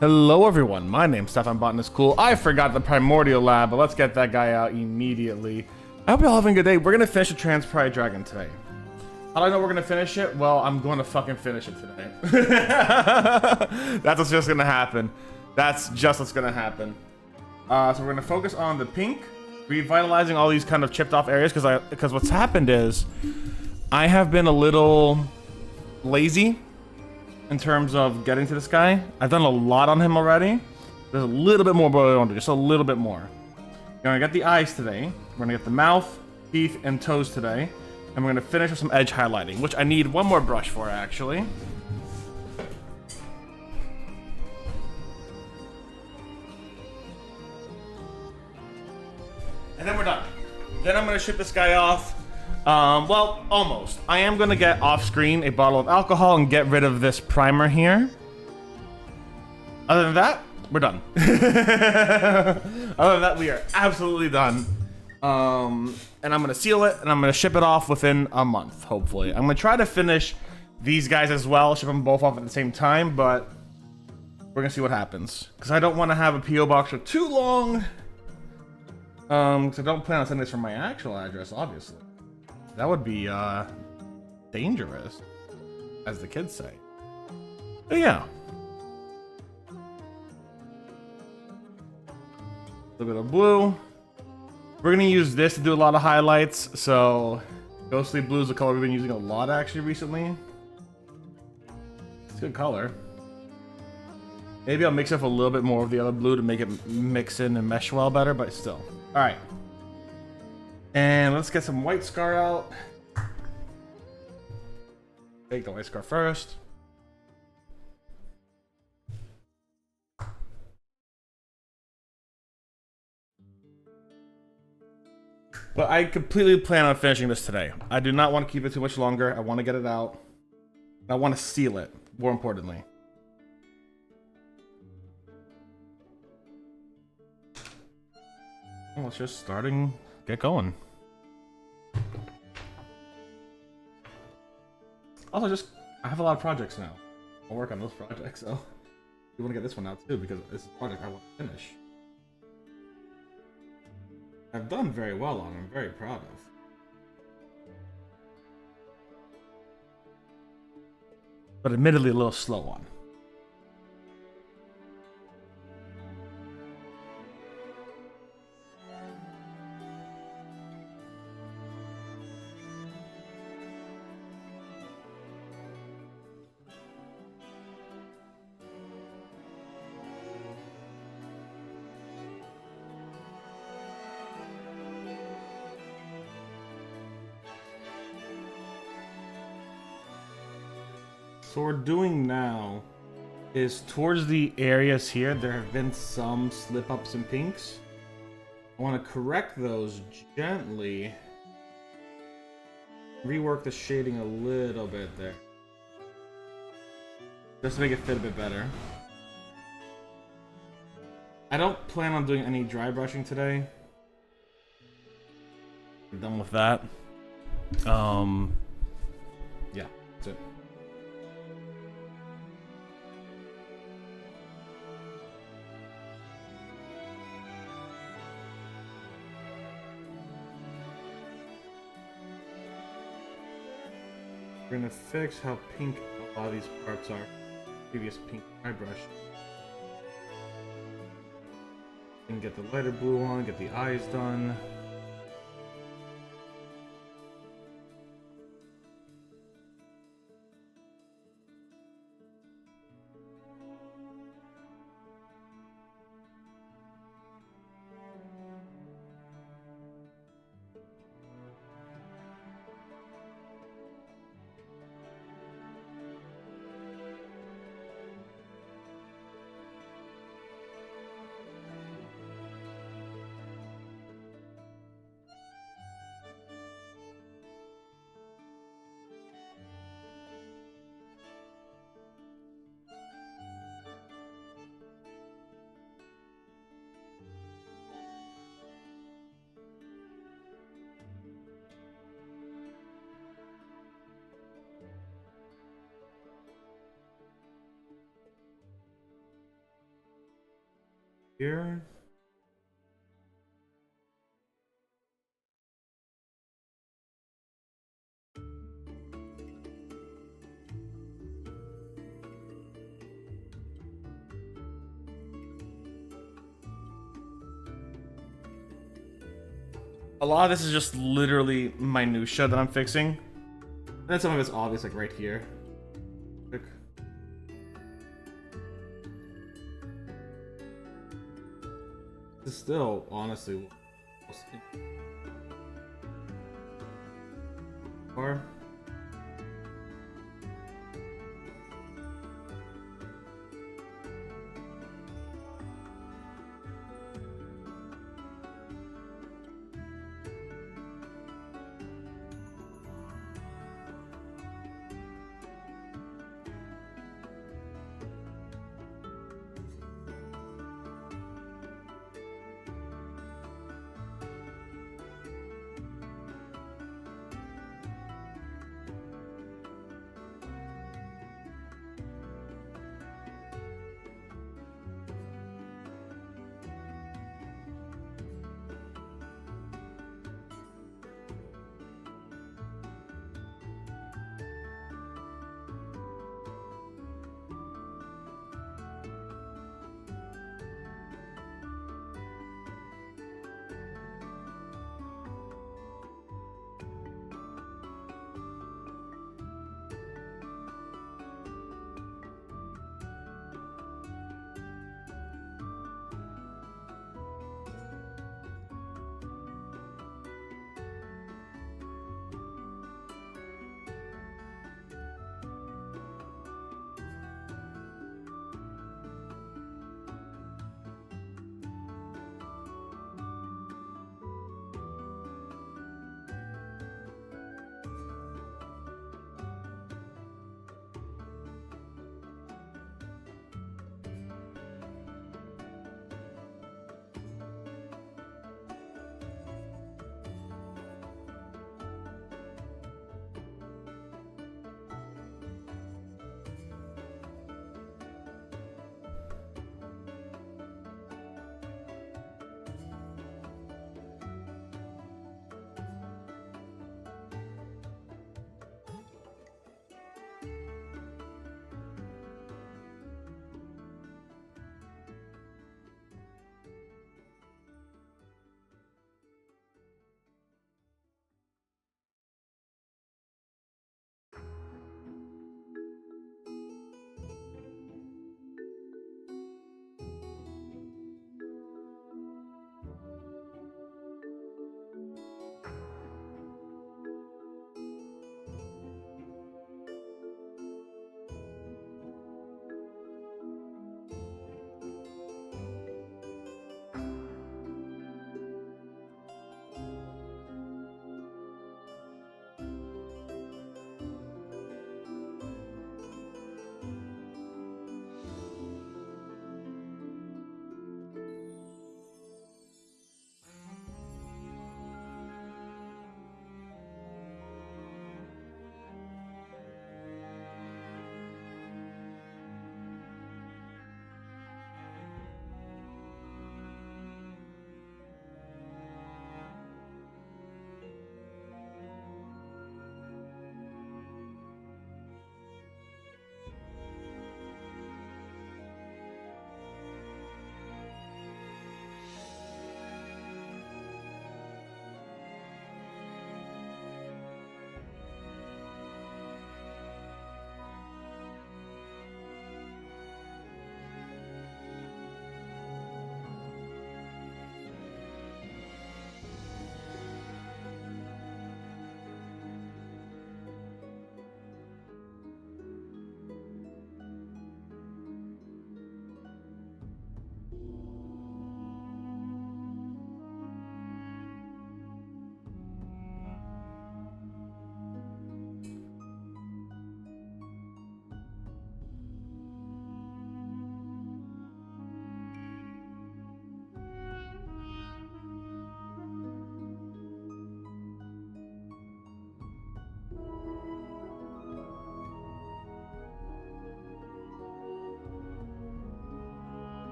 Hello everyone, my name's Stefan Botanist Cool. I forgot the Primordial Lab, but let's get that guy out immediately. I hope you're all having a good day. We're gonna finish the Transpride Dragon today. How do I know we're gonna finish it? Well, I'm gonna fucking finish it today. That's what's just gonna happen. That's just what's gonna happen. So we're gonna focus on the pink, revitalizing all these kind of chipped off areas, because what's happened is I have been a little lazy in terms of getting to this guy. I've done a lot on him already. There's a little bit more, but I want to do just a little bit more. We're gonna get the eyes today. We're gonna get the mouth, teeth, and toes today. And we're gonna finish with some edge highlighting, which I need one more brush for, actually. And then we're done. Then I'm gonna ship this guy off. Well, almost. I am gonna get off screen a bottle of alcohol and get rid of this primer here. Other than that, we're done. Other than that, we are absolutely done. And I'm gonna seal it and I'm gonna ship it off within a month, hopefully. I'm gonna try to finish these guys as well, ship them both off at the same time, but we're gonna see what happens. Because I don't want to have a P.O. box for too long. Because I don't plan on sending this from my actual address, obviously. That would be, dangerous, as the kids say. But yeah. A little bit of blue. We're gonna use this to do a lot of highlights, so ghostly blue is the color we've been using a lot, actually, recently. It's a good color. Maybe I'll mix up a little bit more of the other blue to make it mix in and mesh well better, but still. Alright. And let's get some white scar out. Take the white scar first. But I completely plan on finishing this today. I do not want to keep it too much longer. I want to get it out. I want to seal it, more importantly. Well, let's just get going. Also, I have a lot of projects now. I'll work on those projects, so we want to get this one out too, because it's a project I want to finish. I've done very well on, I'm very proud of. But admittedly a little slow on. So what we're doing now is towards the areas here, there have been some slip-ups and pinks. I want to correct those gently. Rework the shading a little bit there. Just to make it fit a bit better. I don't plan on doing any dry brushing today. We're done with that. Yeah, that's it. We're gonna fix how pink a lot of these parts are. Previous pink eye brush. And get the lighter blue on, get the eyes done. Here. A lot of this is just literally minutia that I'm fixing. And then some of it's obvious, like right here. Quick. This is still, honestly, or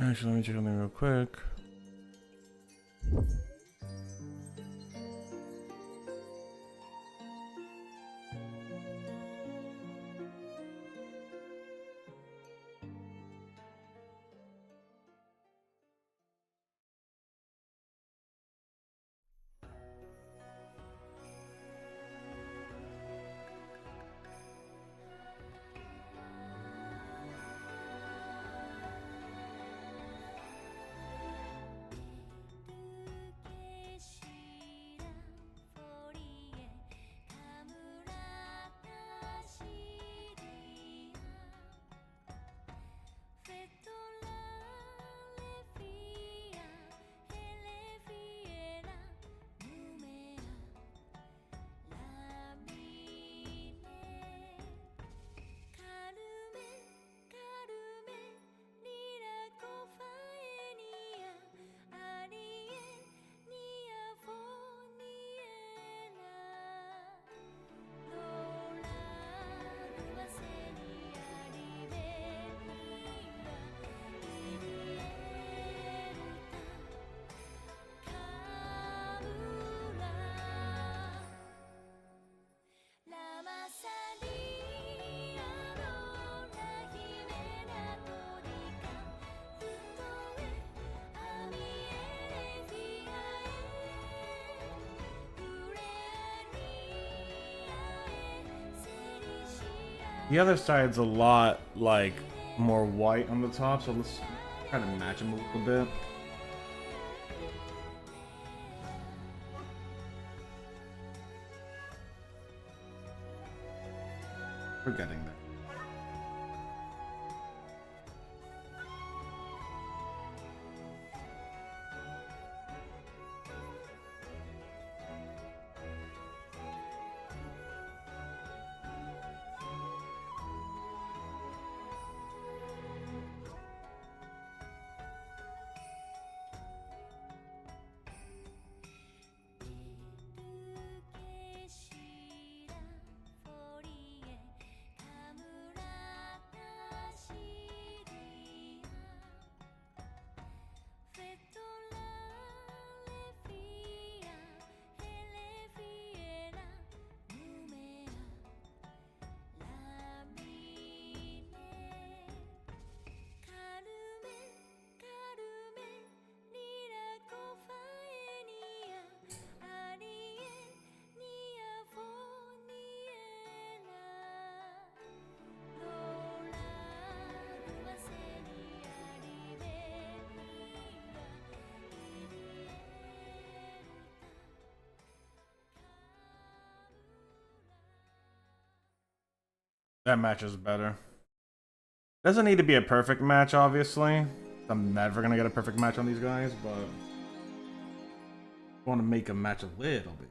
Actually, let me check something real quick. The other side's a lot, like, more white on the top, so let's kind of match them a little bit. We're getting there. That match is better. Doesn't need to be a perfect match, obviously. I'm never gonna get a perfect match on these guys, but I want to make a match a little bit.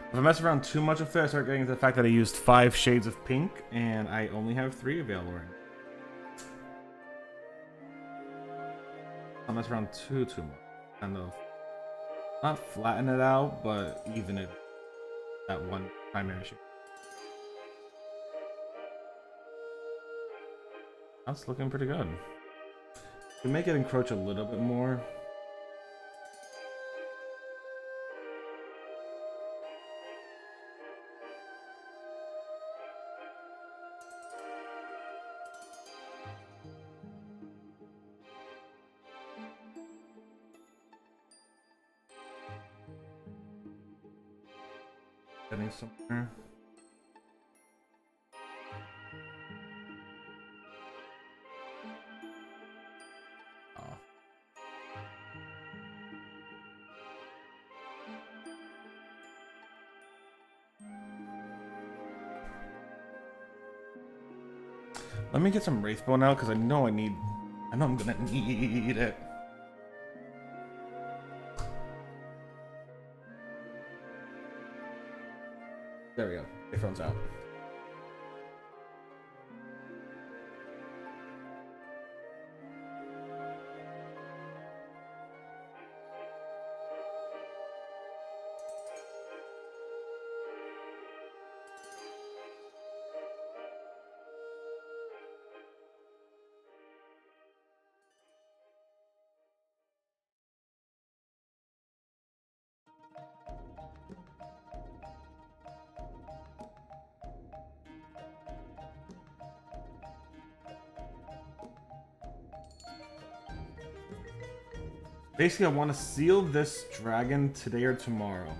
If I mess around too much with it, I start getting into the fact that I used 5 shades of pink, and I only have 3 available right now. I'll mess around too much. Kind of not flatten it out, but even it that one primary shade. That's looking pretty good. We make it encroach a little bit more. Getting somewhere. Let me get some Wraithbone now, because I know I'm gonna need it. There we go. Wraithbone's out. Basically, I want to seal this dragon today or tomorrow.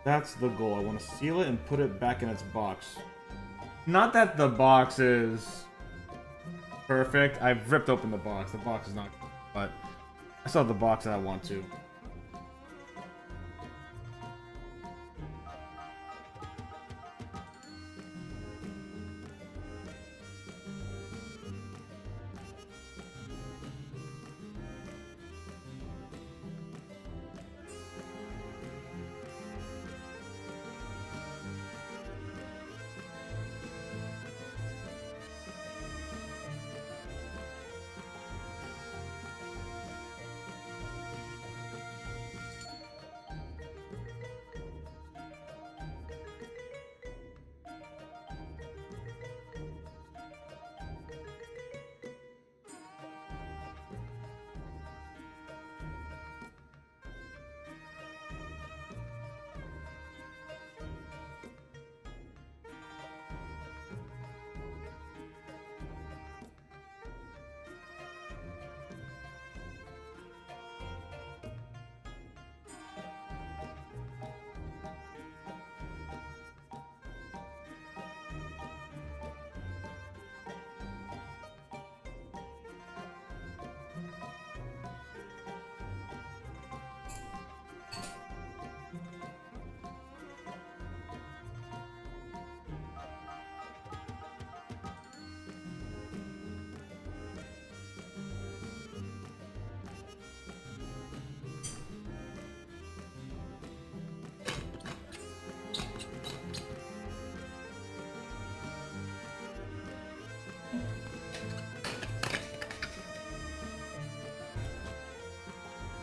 That's the goal. I want to seal it and put it back in its box. Not that the box is perfect. I've ripped open the box. The box is not, but I still have the box that I want to.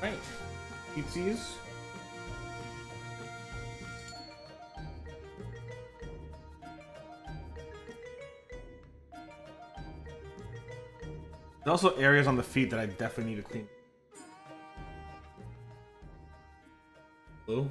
Right. Pizzas. There's also areas on the feet that I definitely need to clean. Blue.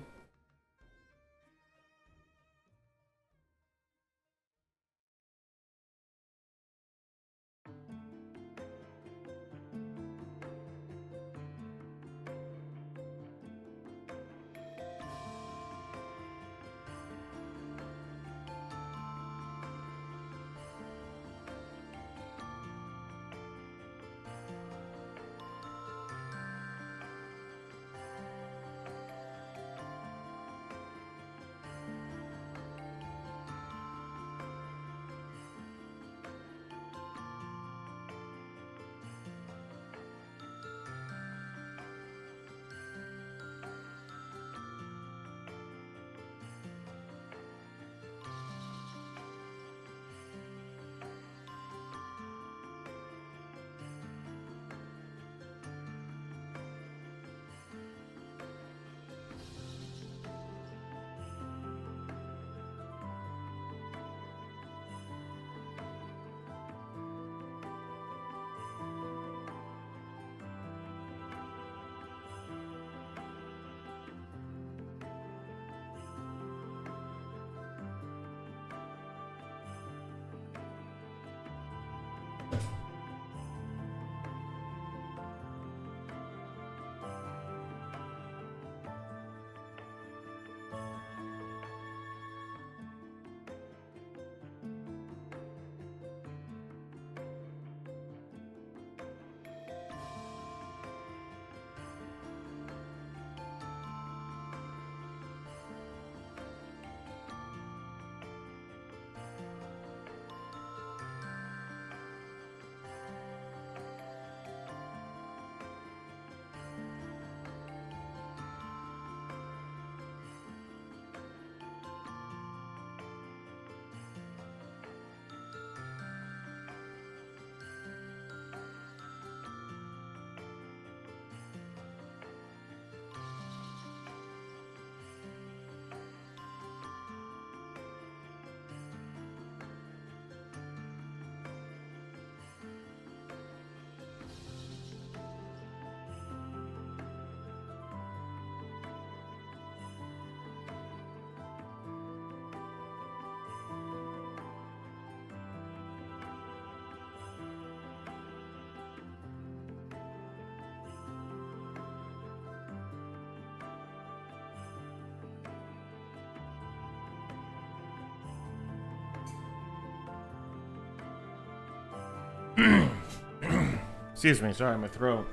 Excuse me, sorry, my throat.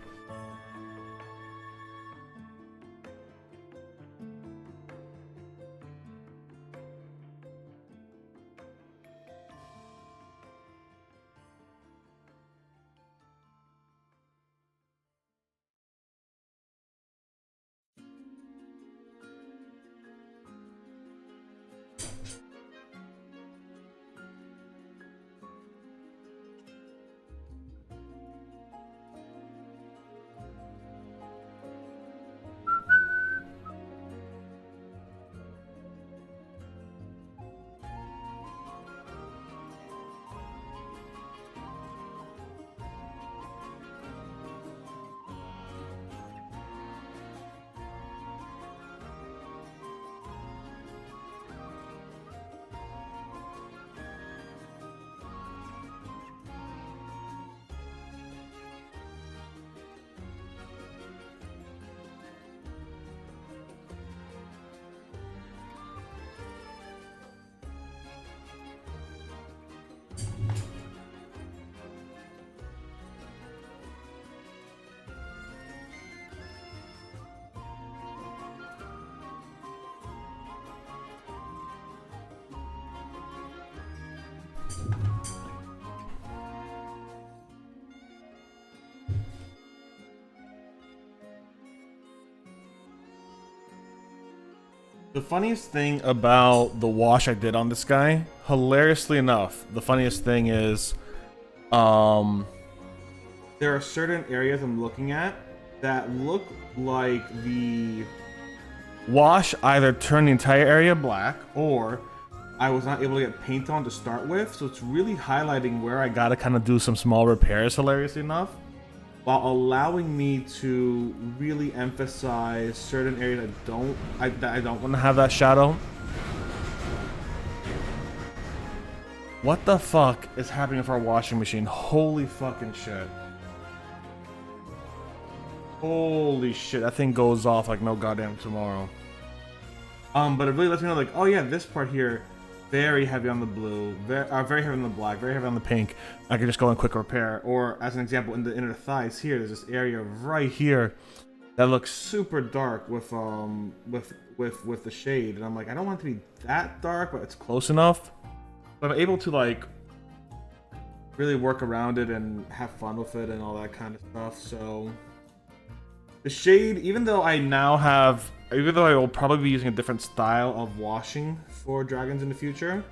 The funniest thing about the wash I did on this guy, hilariously enough, the funniest thing is, there are certain areas I'm looking at that look like the wash either turned the entire area black or I was not able to get paint on to start with, so it's really highlighting where I gotta kind of do some small repairs, hilariously enough, while allowing me to really emphasize certain areas that I don't want to have that shadow. What the fuck is happening with our washing machine? Holy fucking shit. Holy shit, that thing goes off like no goddamn tomorrow. But it really lets me know, like, oh yeah, this part here, very heavy on the blue, very heavy on the black, very heavy on the pink. I could just go in quick repair. Or as an example, in the inner thighs here, there's this area right here that looks super dark with the shade, and I'm like, I don't want it to be that dark, but it's close enough. But I'm able to like really work around it and have fun with it and all that kind of stuff. So the shade, even though I will probably be using a different style of washing for dragons in the future,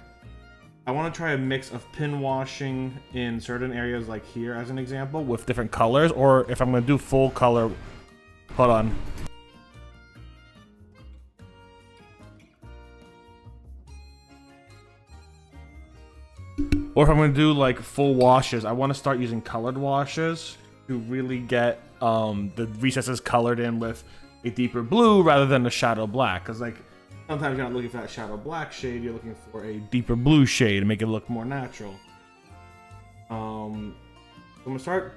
I want to try a mix of pin washing in certain areas, like here as an example, with different colors, or if I'm going to do full color, hold on. Or if I'm going to do like full washes, I want to start using colored washes to really get the recesses colored in with a deeper blue rather than a shadow black, because like sometimes you're not looking for that shadow black shade, you're looking for a deeper blue shade to make it look more natural. So I'm gonna start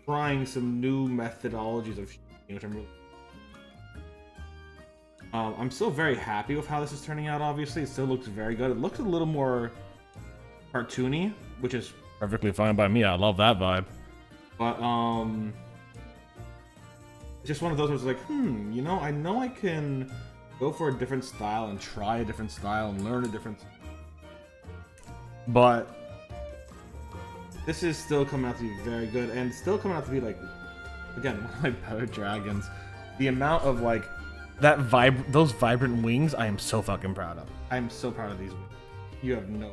trying some new methodologies of shading, which I'm really I'm still very happy with how this is turning out. Obviously, it still looks very good. It looks a little more cartoony, which is perfectly fine by me. I love that vibe. But it's just one of those where it's like, you know I can go for a different style and try a different style and learn a different style. But this is still coming out to be very good, and still coming out to be like, again, one of my better dragons. The amount of like those vibrant wings, I am so fucking proud of. I am so proud of these wings. You have no.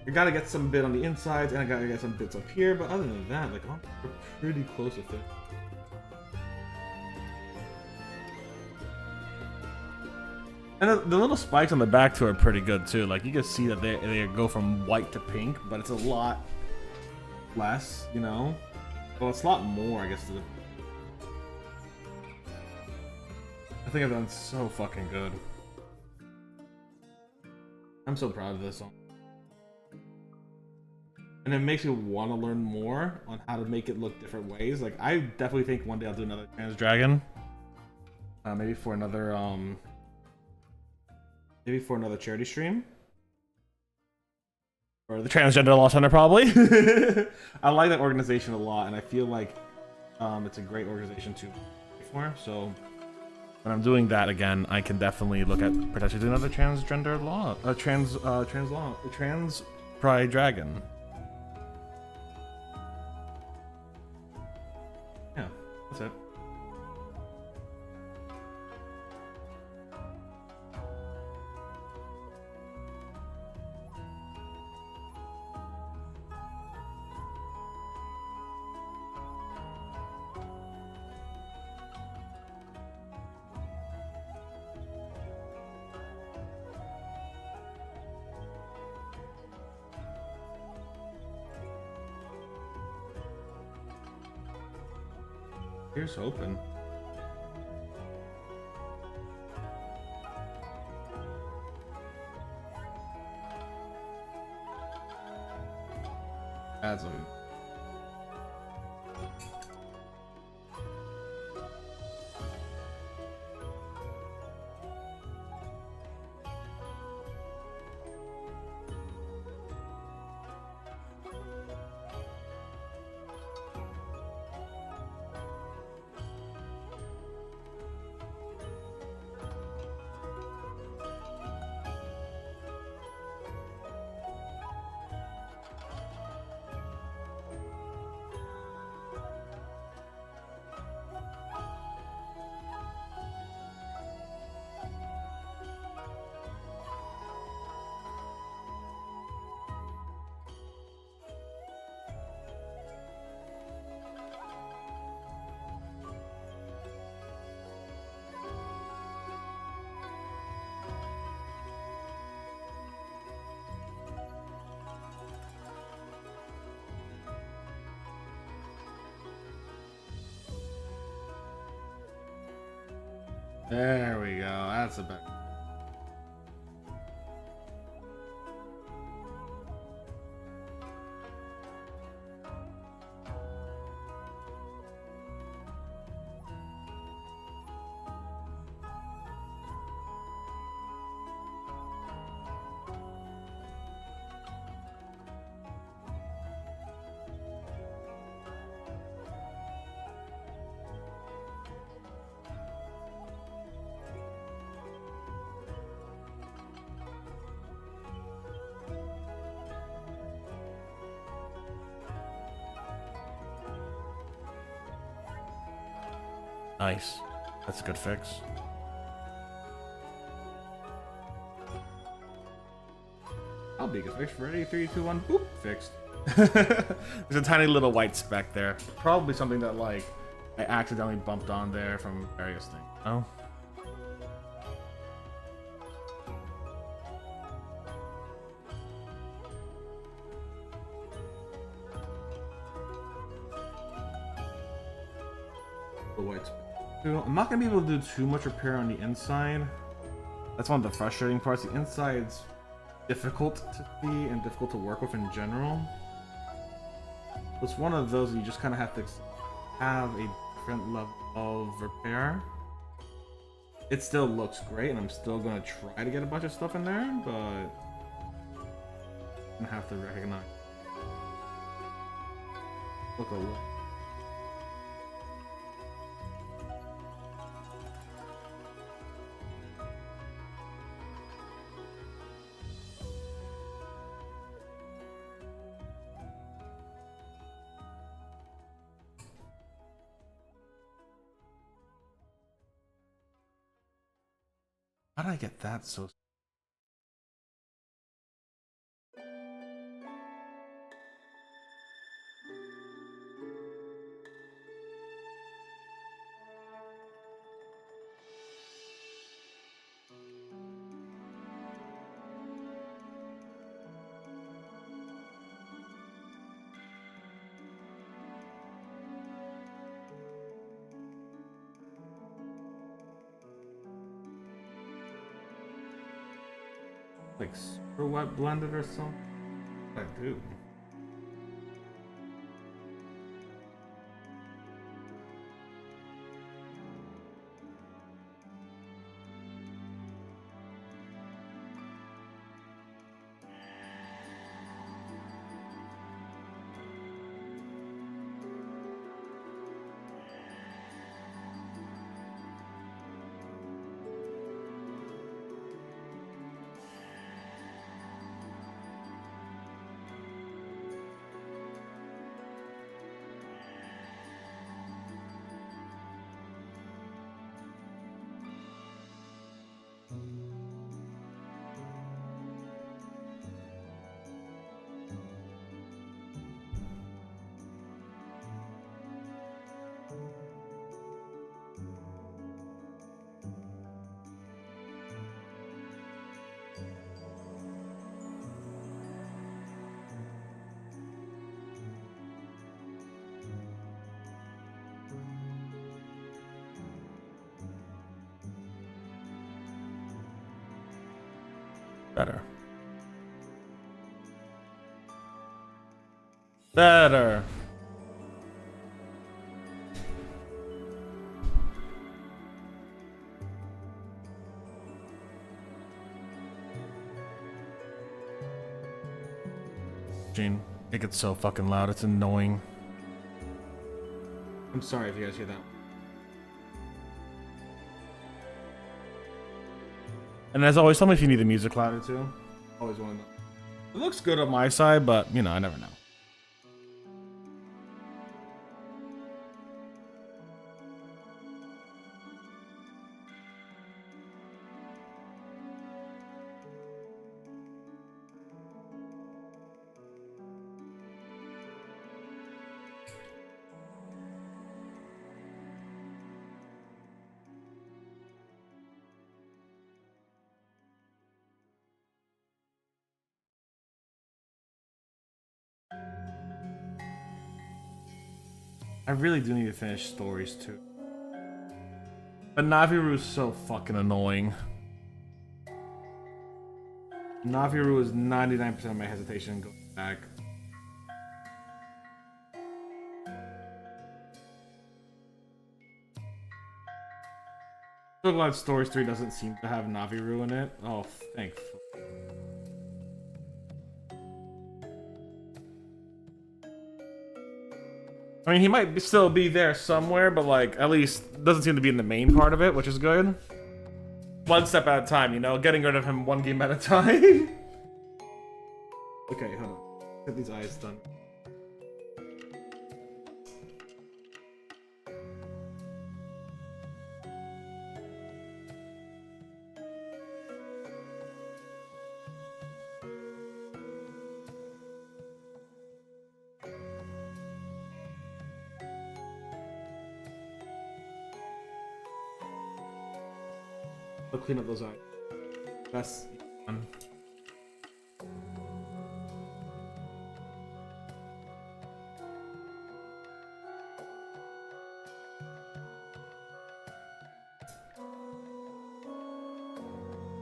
You gotta get some bit on the insides, and I gotta get some bits up here, but other than that, like, we're pretty close with it. And the little spikes on the back too are pretty good too. Like, you can see that they go from white to pink, but it's a lot less, you know? Well, it's a lot more, I guess. I think I've done so fucking good. I'm so proud of this song. And it makes me want to learn more on how to make it look different ways. Like, I definitely think one day I'll do another trans dragon. Maybe for another charity stream. or the Transgender Law Center, probably. I like that organization a lot, and I feel like it's a great organization to pay for. So when I'm doing that again, I can definitely look at potentially doing another transgender law, trans pride dragon. Yeah, that's it. Here's hoping. That's looking. There we go. That's a bit. Nice. That's a good fix. I'll be a good fix. Ready? 3, 2, 1. Boop. Fixed. There's a tiny little white speck there. Probably something that, like, I accidentally bumped on there from various things. Oh. The white speck. I'm not going to be able to do too much repair on the inside. That's one of the frustrating parts. The inside's difficult to see and difficult to work with in general. It's one of those that you just kind of have to have a different level of repair. It still looks great, and I'm still going to try to get a bunch of stuff in there, but I'm going to have to recognize. Look a look. How did I get that so... like super wet blended or something? What I do? Better. Better. Gene, it gets so fucking loud, it's annoying. I'm sorry if you guys hear that. And as always, tell me if you need the music louder too. Always want to know. It looks good on my side, but you know, I never know. I really do need to finish stories too. But Naviru is so fucking annoying. Naviru is 99% of my hesitation going back. So glad Stories 3 doesn't seem to have Naviru in it. Oh, thankfully. I mean, he might still be there somewhere, but like, at least doesn't seem to be in the main part of it, which is good. One step at a time, you know? Getting rid of him one game at a time. Okay, hold on. Get these eyes done. I'll clean up those eyes. That's fun.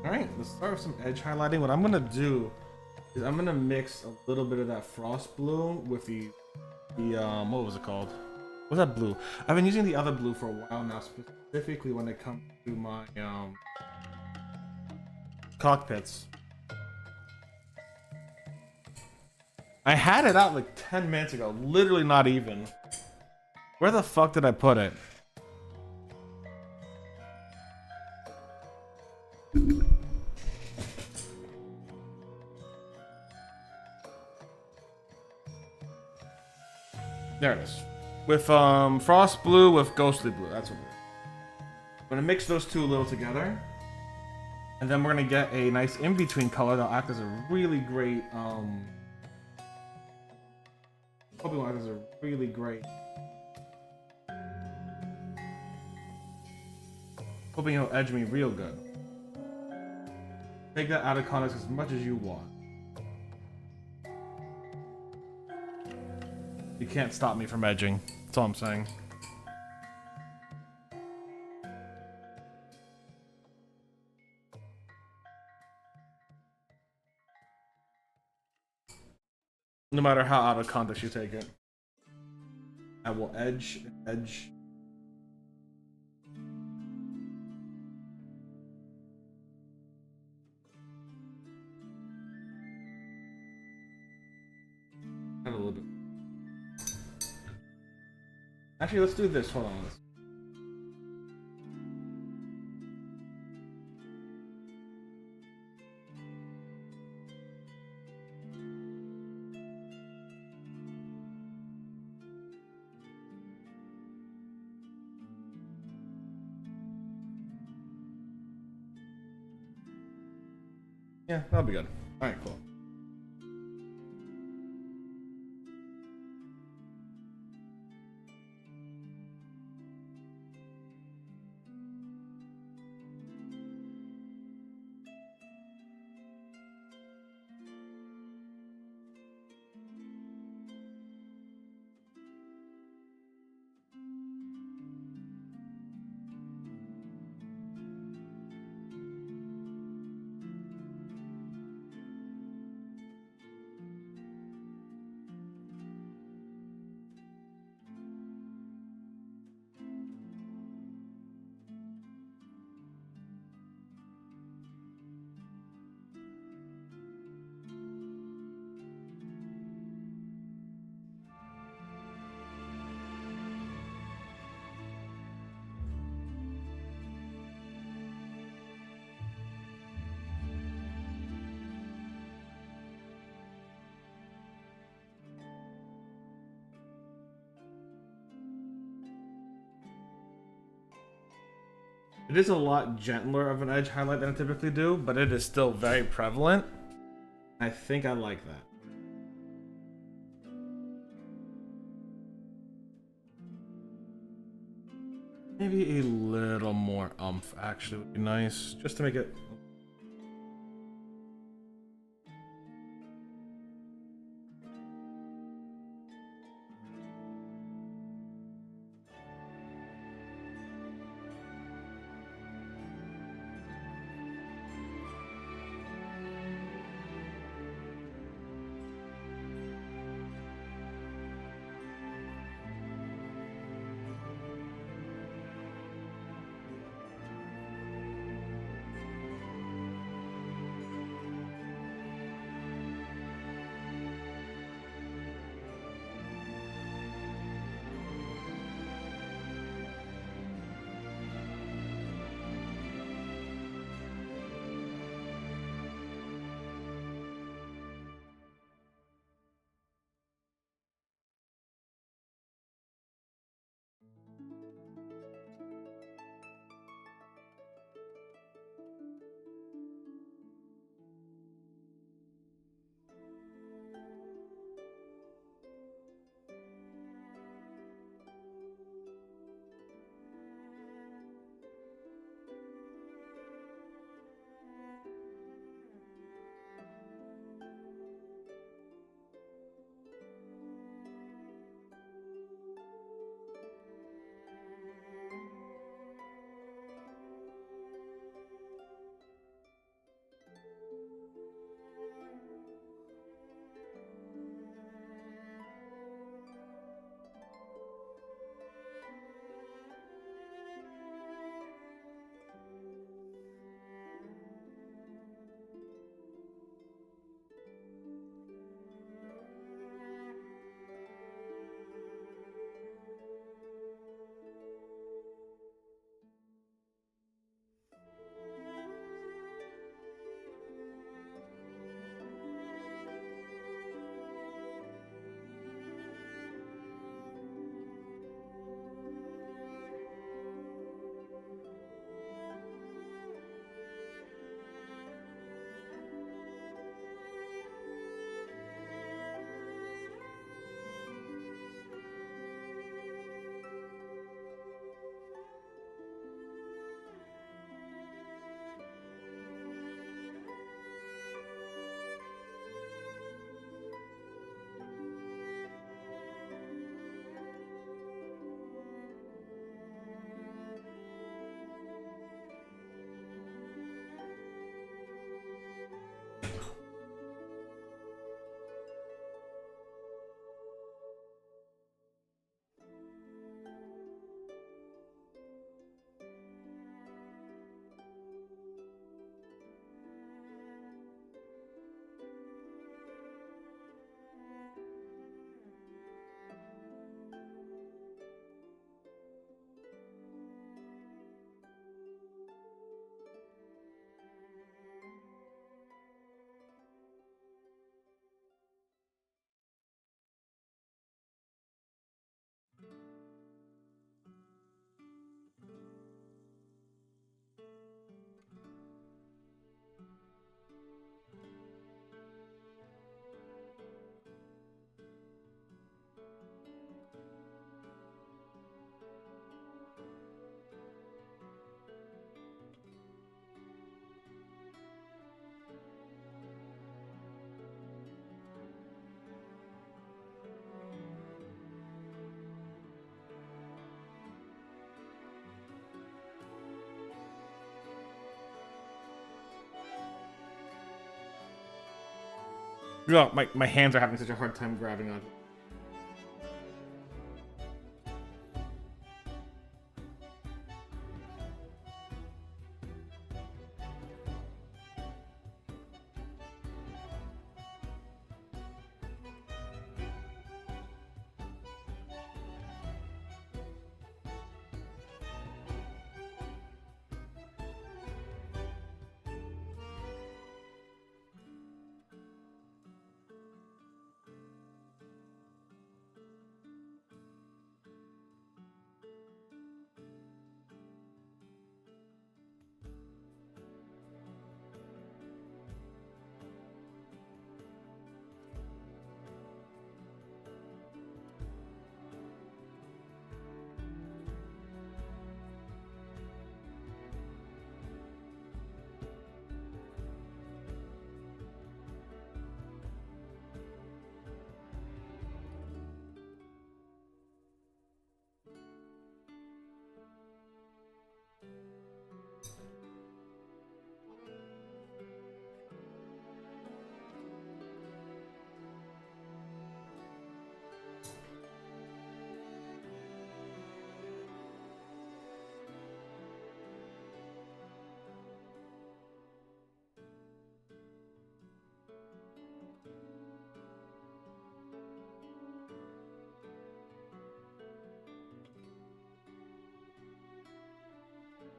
Alright, let's start with some edge highlighting. What I'm gonna do is I'm gonna mix a little bit of that frost blue with the what was it called? What's that blue? I've been using the other blue for a while now, specifically when it comes to my cockpits. I had it out like 10 minutes ago, literally not even. Where the fuck did I put it? There it is. With frost blue with ghostly blue, that's what it is. I'm gonna mix those two a little together. And then we're gonna get a nice in-between color that'll act as a really great probably will act as a really great. Hoping he'll edge me real good. Take that out of context as much as you want. You can't stop me from edging. That's all I'm saying. No matter how out of context you take it. I will edge. Add a little bit. Actually, let's do this. Hold on. Yeah, that'll be good. Alright, cool. It is a lot gentler of an edge highlight than I typically do, but it is still very prevalent. I think I like that. Maybe a little more oomph actually would be nice, just to make it. My hands are having such a hard time grabbing on.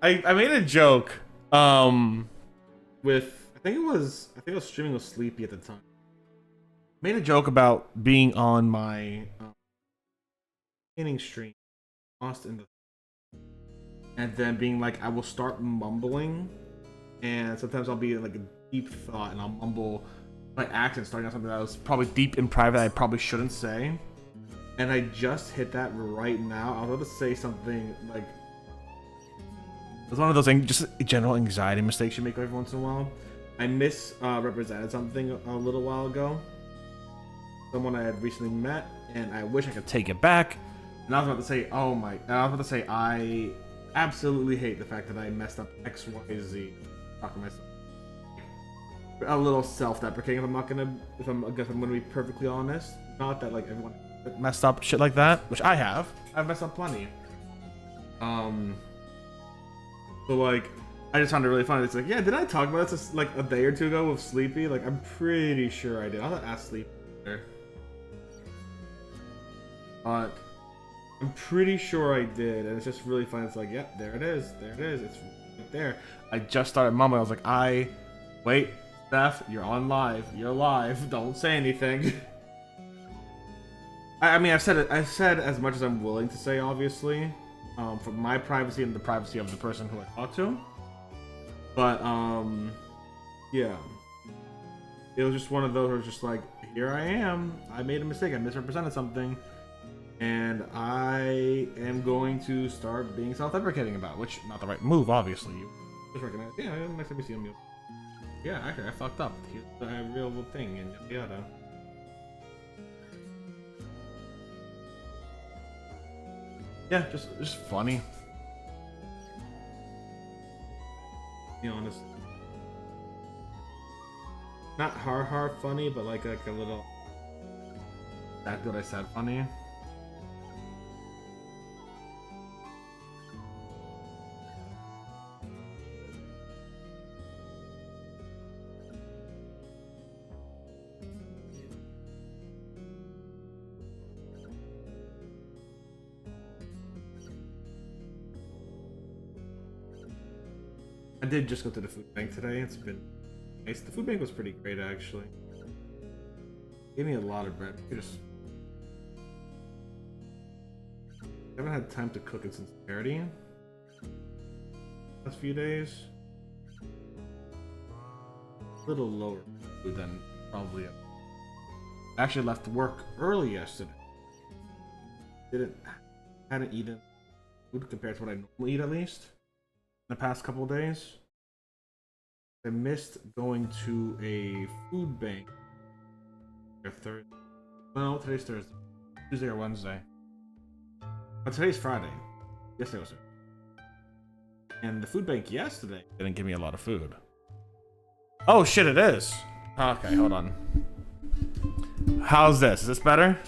I made a joke with I think I was streaming with Sleepy at the time. Made a joke about being on my painting stream, lost in the, and then being like I will start mumbling, and sometimes I'll be in like a deep thought and I'll mumble by accident, starting out something that was probably deep in private that I probably shouldn't say. And I just hit that right now. I was about to say something like it's one of those just general anxiety mistakes you make every once in a while. I misrepresented something a little while ago. Someone I had recently met, and I wish I could take it back. And I was about to say, I absolutely hate the fact that I messed up X, Y, Z. Talking myself. A little self-deprecating. If I'm gonna be perfectly honest. Not that like everyone messed up shit like that, which I have. I've messed up plenty. So like, I just found it really funny. It's like, yeah, did I talk about this like a day or two ago with Sleepy? Like, I'm pretty sure I did. I'll have to ask Sleepy there. But I'm pretty sure I did, and it's just really fun. It's like, yep, there it is. There it is. It's right there. I just started mumbling. I was like, wait, Steph, you're on live. You're live. Don't say anything. I mean, I've said as much as I'm willing to say, obviously, for my privacy and the privacy of the person who I talk to. But yeah, it was just one of those where it's just like, here I am. I made a mistake. I misrepresented something, and I am going to start being self-deprecating about it, which not the right move, obviously. You just recognize, yeah, next time you see him, yeah, actually, I fucked up. Here's the real thing, and yada. Yeah, just funny. Be honest. Not hard funny, but like a little that good I said funny. I did just go to the food bank today. It's been nice. The food bank was pretty great, actually. Gave me a lot of bread. I haven't had time to cook it since charity. Last few days. A little lower food than probably. I actually left work early yesterday. Hadn't eaten food compared to what I normally eat, at least in the past couple of days. I missed going to a food bank. Thursday. Well, today's Thursday. Tuesday or Wednesday. But today's Friday. Yesterday was Thursday. And the food bank yesterday didn't give me a lot of food. Oh shit, it is. Okay, hold on. How's this? Is this better?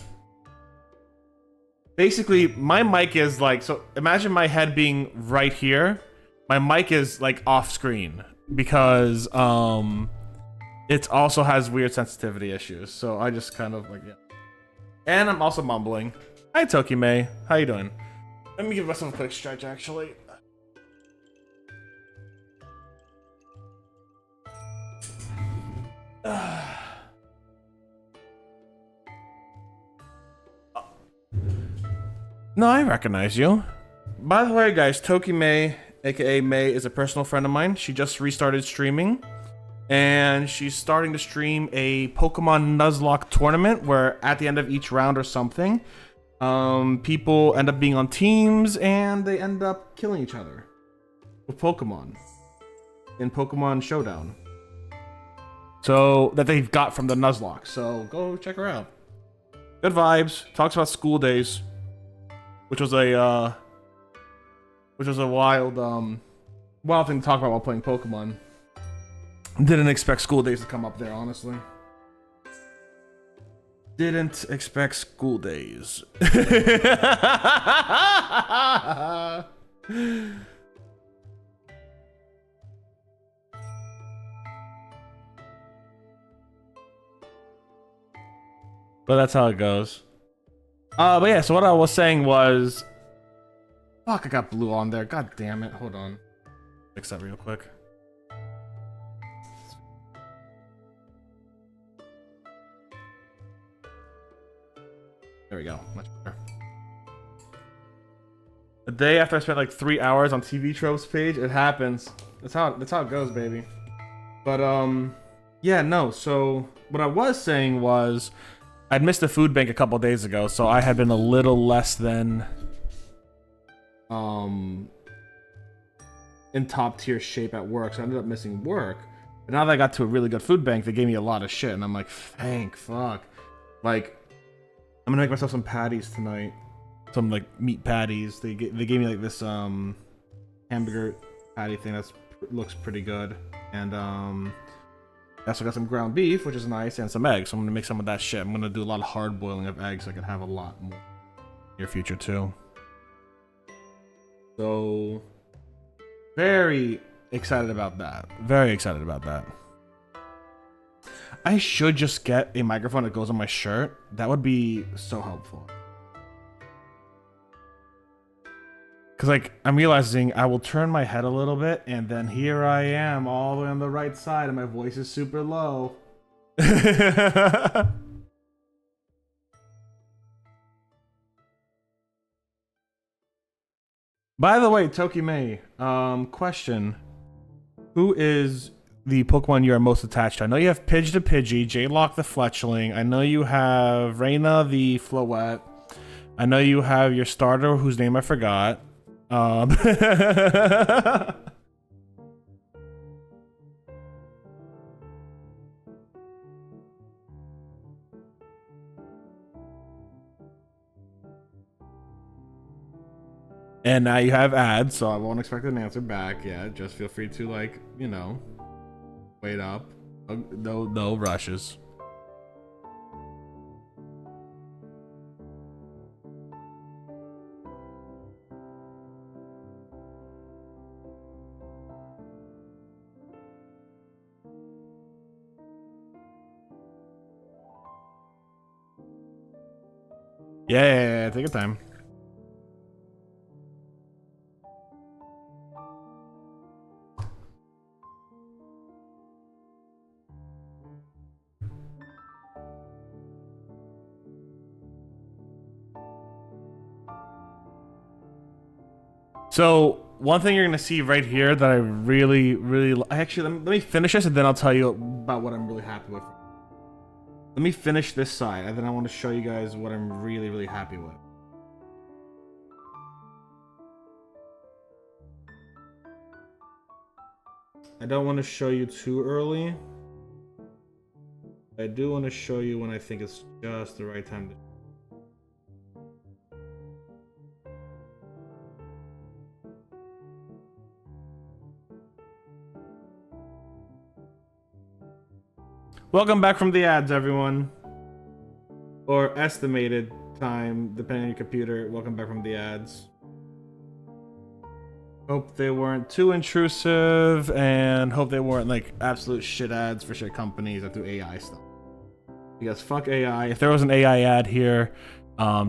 Basically, my mic is like, so imagine my head being right here. My mic is like off screen because it also has weird sensitivity issues. So I just kind of like, yeah. And I'm also mumbling. Hi Toki May, how you doing? Let me give myself a quick stretch actually. No, I recognize you. By the way, guys, Toki May, aka May, is a personal friend of mine. She just restarted streaming, and she's starting to stream a Pokemon Nuzlocke tournament where at the end of each round or something, people end up being on teams and they end up killing each other with Pokemon in Pokemon Showdown. So that they've got from the Nuzlocke. So go check her out. Good vibes. Talks about school days. Which was a wild thing to talk about while playing Pokemon. Didn't expect school days to come up there, honestly. Didn't expect school days. But that's how it goes. But yeah, so what I was saying was... Fuck, I got blue on there. God damn it. Hold on. Fix that real quick. There we go. Much better. The day after I spent like 3 hours on TV Tropes page, it happens. That's how it goes, baby. But yeah, no. So what I was saying was, I'd missed the food bank a couple days ago, so I had been a little less than in top tier shape at work, so I ended up missing work. But now that I got to a really good food bank, they gave me a lot of shit, and I'm like, thank fuck. Like, I'm gonna make myself some patties tonight. Some like meat patties. They gave me like this hamburger patty thing that looks pretty good, and I also got some ground beef, which is nice, and some eggs. So I'm gonna make some of that shit. I'm gonna do a lot of hard boiling of eggs so I can have a lot more in your future too. So very excited about that. Very excited about that. I should just get a microphone that goes on my shirt. That would be so helpful. Cause like I'm realizing I will turn my head a little bit and then here I am all the way on the right side and my voice is super low. By the way, Tokimei, question. Who is the Pokemon you are most attached to? I know you have Pidge the Pidgey, Jaylock the Fletchling. I know you have Reina the Floette. I know you have your starter whose name I forgot. And now you have ads, so I won't expect an answer back yet. Just feel free to, like, you know, wait up. No rushes. Yeah, take your time. So one thing you're gonna see right here that I really actually let me finish this and then I'll tell you about what I'm really happy with. Let me finish this side and then I want to show you guys what I'm really happy with. I don't want to show you too early. I do want to show you when I think it's just the right time to. Welcome back from the ads, everyone. Or estimated time, depending on your computer. Welcome back from the ads. Hope they weren't too intrusive, and hope they weren't like absolute shit ads for shit companies that do AI stuff. Because fuck AI. If there was an AI ad here,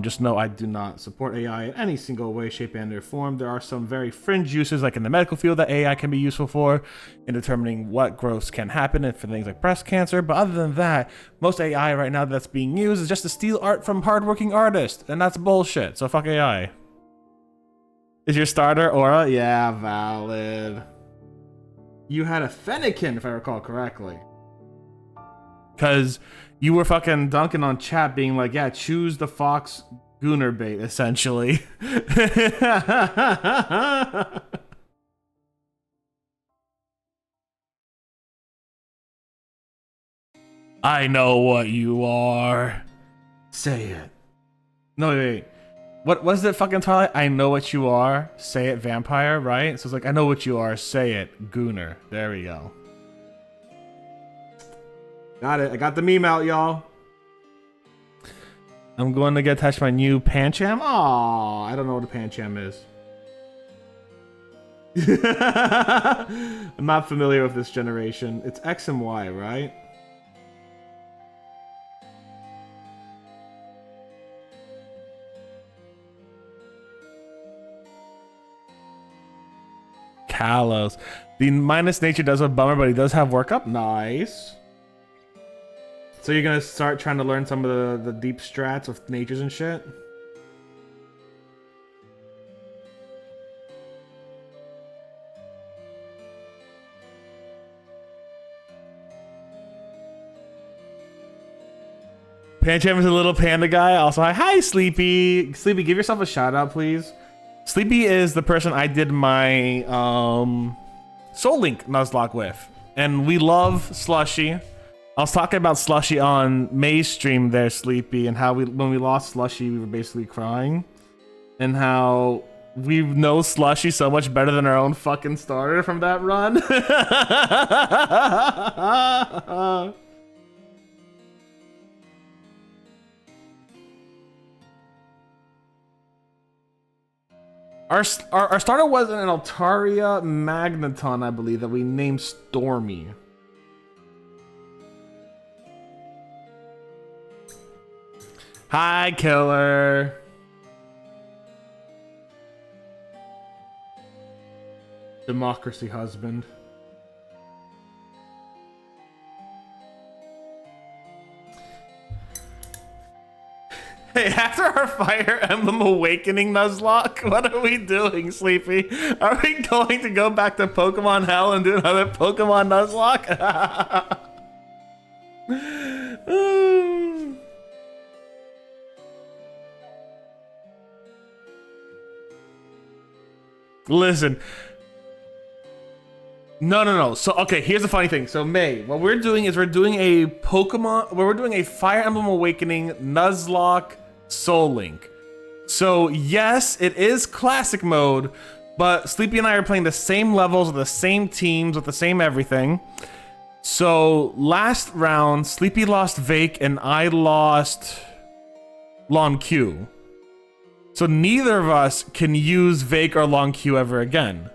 just know I do not support AI in any single way, shape, and or form. There are some very fringe uses, like in the medical field, that AI can be useful for in determining what growths can happen and for things like breast cancer. But other than that, most AI right now that's being used is just to steal art from hardworking artists, and that's bullshit. So fuck AI. Is your starter Aura? Yeah, valid. You had a Fennekin, if I recall correctly. Because you were fucking dunking on chat being like, yeah, choose the Fox Gooner bait, essentially. I know what you are. Say it. No, wait. What was it, fucking Twilight? I know what you are. Say it, vampire, right? So it's like, I know what you are. Say it, Gooner. There we go. Got it. I got the meme out, y'all. I'm going to get attached to my new Pancham. Aw, I don't know what a Pancham is. I'm not familiar with this generation. It's X and Y, right? Kalos. The minus nature does a bummer, but he does have workup. Nice. So you're gonna start trying to learn some of the deep strats of natures and shit? Pancham is a little panda guy. Also, hi, Sleepy. Sleepy, give yourself a shout out, please. Sleepy is the person I did my Soul Link Nuzlocke with, and we love Slushy. I was talking about Slushy on May's stream there, Sleepy, and how when we lost Slushy, we were basically crying, and how we know Slushy so much better than our own fucking starter from that run. Our starter was an Altaria Magneton, I believe, that we named Stormy. Hi, Killer. Democracy husband. Hey, after our Fire Emblem Awakening Nuzlocke, what are we doing, Sleepy? Are we going to go back to Pokemon Hell and do another Pokemon Nuzlocke? Listen. No. So, okay, here's the funny thing. So, May, what we're doing is we're doing a Fire Emblem Awakening Nuzlocke Soul Link. So, yes, it is classic mode, but Sleepy and I are playing the same levels with the same teams with the same everything. So, last round, Sleepy lost Vake and I lost Long Q. So, neither of us can use Vake or Long Q ever again.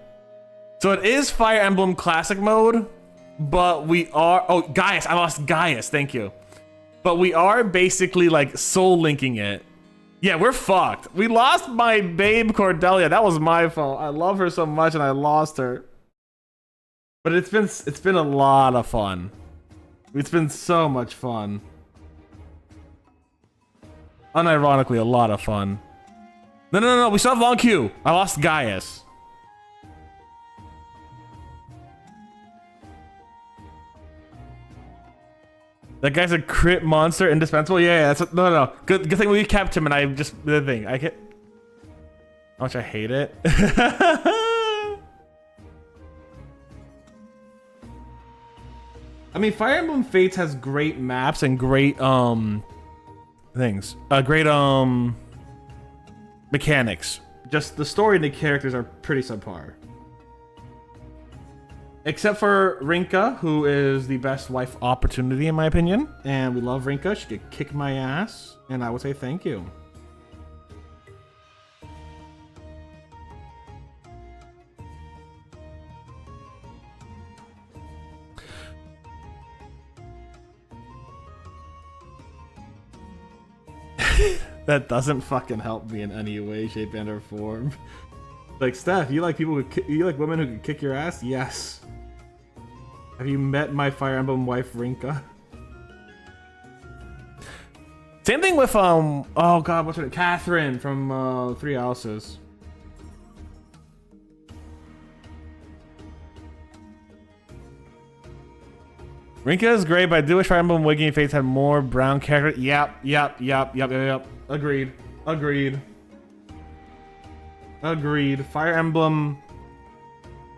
So it is Fire Emblem Classic mode, but we are... Oh, Gaius. I lost Gaius. Thank you. But we are basically, like, soul linking it. Yeah, we're fucked. We lost my babe Cordelia. That was my fault. I love her so much, and I lost her. But it's been a lot of fun. It's been so much fun. Unironically, a lot of fun. No. We still have Long Q. I lost Gaius. That guy's a crit monster, indispensable. Yeah, that's no. Good thing we kept him, and I just the thing. I get how much I hate it. I mean, Fire Emblem Fates has great maps and great things. Great mechanics. Just the story and the characters are pretty subpar. Except for Rinka, who is the best wife opportunity in my opinion. And we love Rinka. She could kick my ass. And I would say thank you. That doesn't fucking help me in any way, shape, and or form. Like, Steph, you like you like women who can kick your ass? Yes. Have you met my Fire Emblem wife, Rinka? Same thing with, oh god, what's her name? Catherine from, Three Houses. Rinka is great, but I do wish Fire Emblem Awakening Fates had more brown characters. Yep. Agreed. Fire Emblem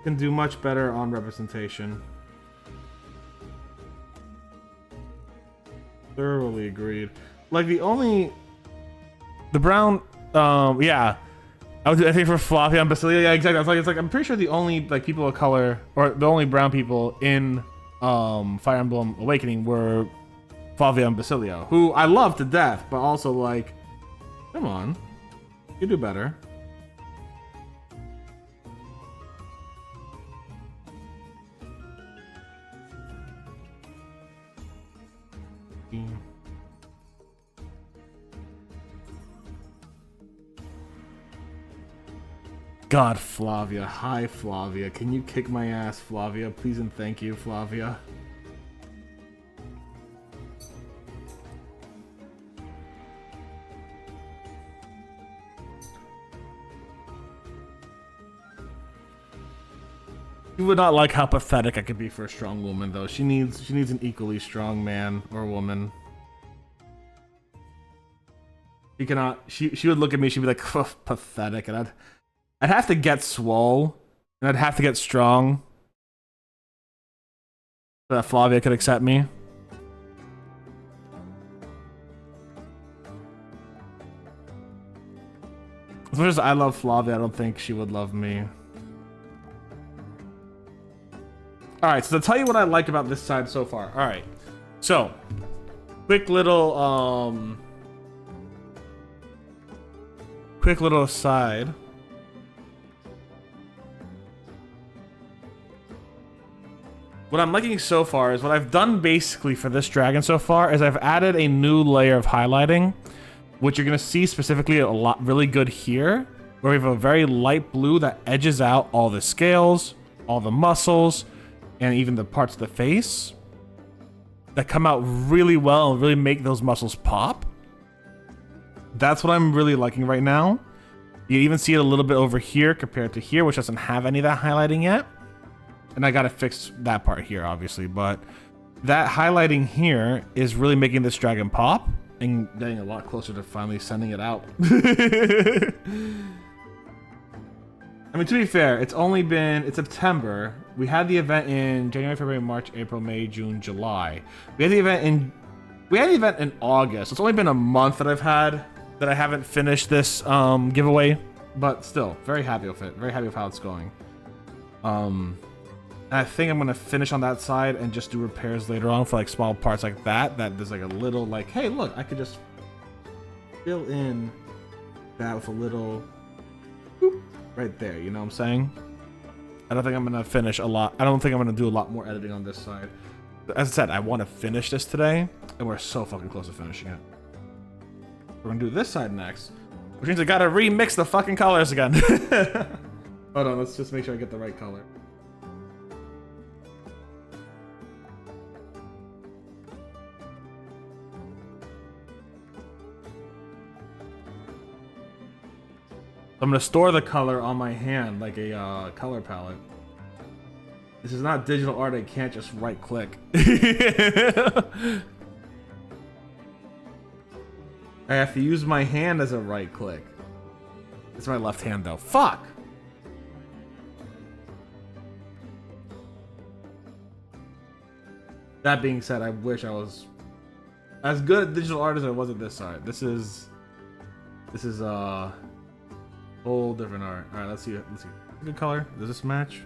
can do much better on representation. Thoroughly agreed. Like the brown, yeah. I think for Fluffy and Basilia, yeah, exactly. It's like I'm pretty sure the only like people of color or the only brown people in Fire Emblem Awakening were Flavia and Basilio, who I love to death, but also like, come on, you do better. God, Flavia. Hi, Flavia. Can you kick my ass, Flavia? Please and thank you, Flavia. You would not like how pathetic I could be for a strong woman, though. She needs an equally strong man or woman. She cannot. She would look at me. She'd be like, oh, pathetic, and I'd have to get swole, and I'd have to get strong, so that Flavia could accept me. As much as I love Flavia, I don't think she would love me. Alright, so to tell you what I like about this side so far. Alright. So, quick little aside. What I'm liking so far is what I've done basically for this dragon so far is I've added a new layer of highlighting, which you're gonna see specifically a lot really good here, where we have a very light blue that edges out all the scales, all the muscles, and even the parts of the face that come out really well and really make those muscles pop. That's what I'm really liking right now. You even see it a little bit over here compared to here, which doesn't have any of that highlighting yet. And I gotta fix that part here, obviously, but that highlighting here is really making this dragon pop and getting a lot closer to finally sending it out. I mean, to be fair, it's September. We had the event in January, February, March, April, May, June, July. We had the event in August. It's only been a month that I haven't finished this giveaway, but still, very happy with it. Very happy with how it's going. I think I'm gonna finish on that side and just do repairs later on for like small parts like that. That there's like a little like, hey, look, I could just fill in that with a little boop right there. You know what I'm saying? I don't think I'm gonna finish a lot. I don't think I'm gonna do a lot more editing on this side. As I said, I want to finish this today, and we're so fucking close to finishing it. We're gonna do this side next, which means I gotta remix the fucking colors again. Hold on, let's just make sure I get the right color. I'm gonna store the color on my hand like a color palette. This is not digital art. I can't just right click. I have to use my hand as a right click. It's my left hand though. Fuck. That being said, I wish I was as good at digital art as I was at this side. This is whole different art. All right, let's see. Good color. Does this match?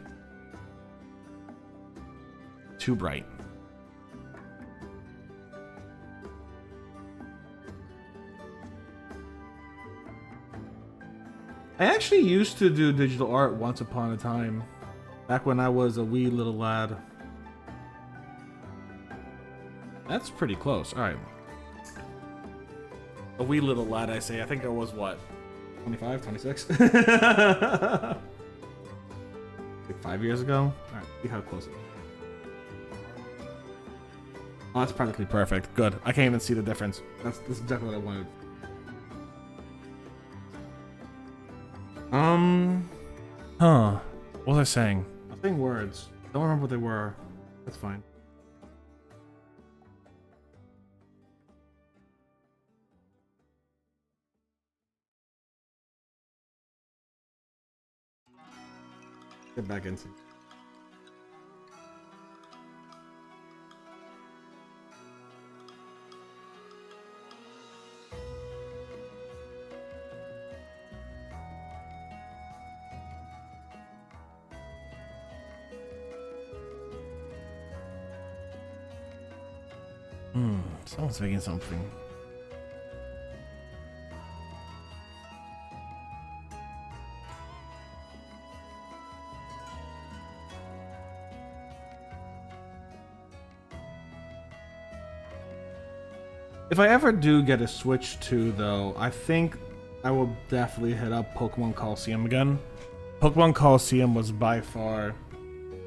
Too bright. I actually used to do digital art once upon a time, back when I was a wee little lad. That's pretty close. All right. A wee little lad, I say. I think I was what? 25, 26? Like 5 years ago? Alright, see how close it is. Oh, that's practically perfect. Good. I can't even see the difference. That's exactly what I wanted. What was I saying? I was saying words. Don't remember what they were. That's fine. Get back into. Someone's making something. If I ever do get a Switch 2, though, I think I will definitely hit up Pokemon Coliseum again. Pokemon Coliseum was by far,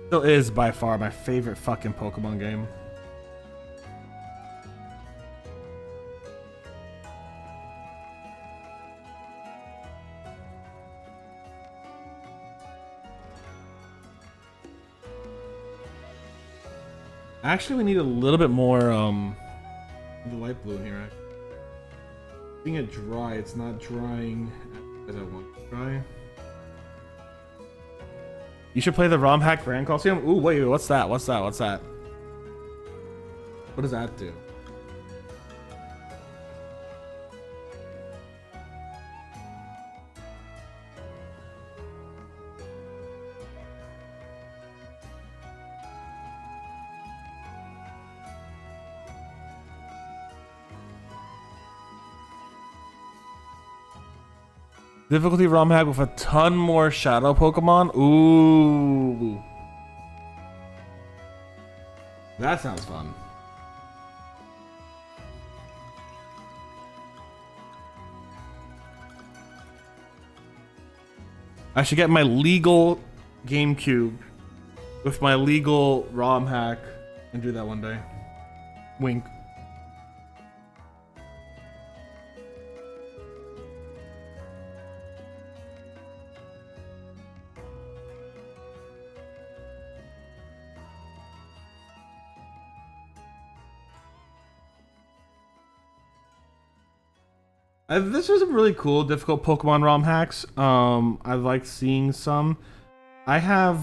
still is by far my favorite fucking Pokemon game. Actually, we need a little bit more the light blue in here. Being it dry, it's not drying as I want it to dry. You should play the ROM hack Grand Coliseum. Ooh, wait, what's that? What's that? What's that? What does that do? Difficulty ROM hack with a ton more shadow Pokemon. Ooh. That sounds fun. I should get my legal GameCube with my legal ROM hack and do that one day. Wink. This was a really cool, difficult Pokemon ROM hacks. I liked seeing some. I have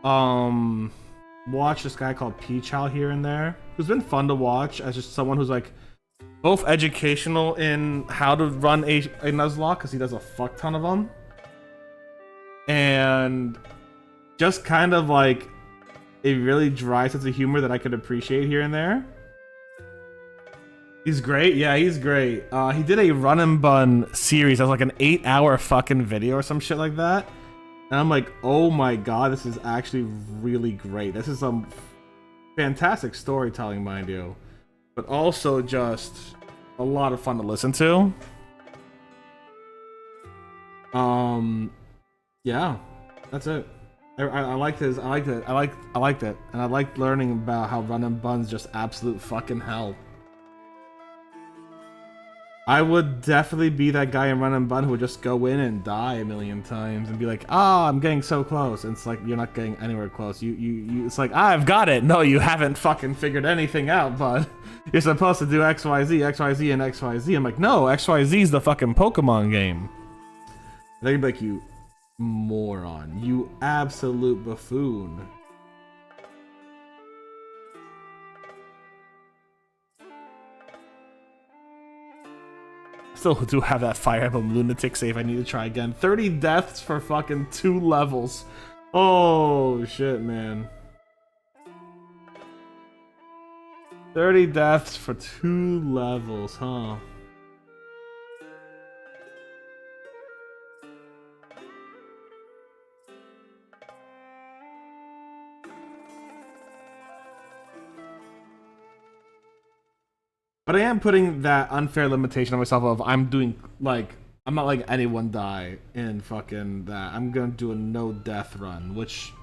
watched this guy called Peachow here and there, who's been fun to watch as just someone who's like both educational in how to run a Nuzlocke, because he does a fuck ton of them, and just kind of like a really dry sense of humor that I could appreciate here and there. He's great. Yeah, he's great. He did a run and bun series. That was like an 8-hour fucking video or some shit like that. And I'm like, oh my god, this is actually really great. This is some fantastic storytelling, mind you. But also just a lot of fun to listen to. Yeah, that's it. I liked his. I liked it. I liked it. And I liked learning about how run and bun's just absolute fucking hell. I would definitely be that guy in Run and Bun who would just go in and die a million times and be like, "Oh, I'm getting so close." And it's like you're not getting anywhere close. You. It's like I've got it. No, you haven't fucking figured anything out, bud. You're supposed to do X, Y, Z, X, Y, Z, and X, Y, Z. I'm like, no, X, Y, Z is the fucking Pokemon game. They'd be like, you moron, you absolute buffoon. Still do have that Fire Emblem Lunatic save I need to try again. 30 deaths for fucking 2 levels. Oh, shit, man. 30 deaths for 2 levels, huh? But I am putting that unfair limitation on myself of I'm doing, like, I'm not letting anyone die in fucking that. I'm gonna do a no death run, which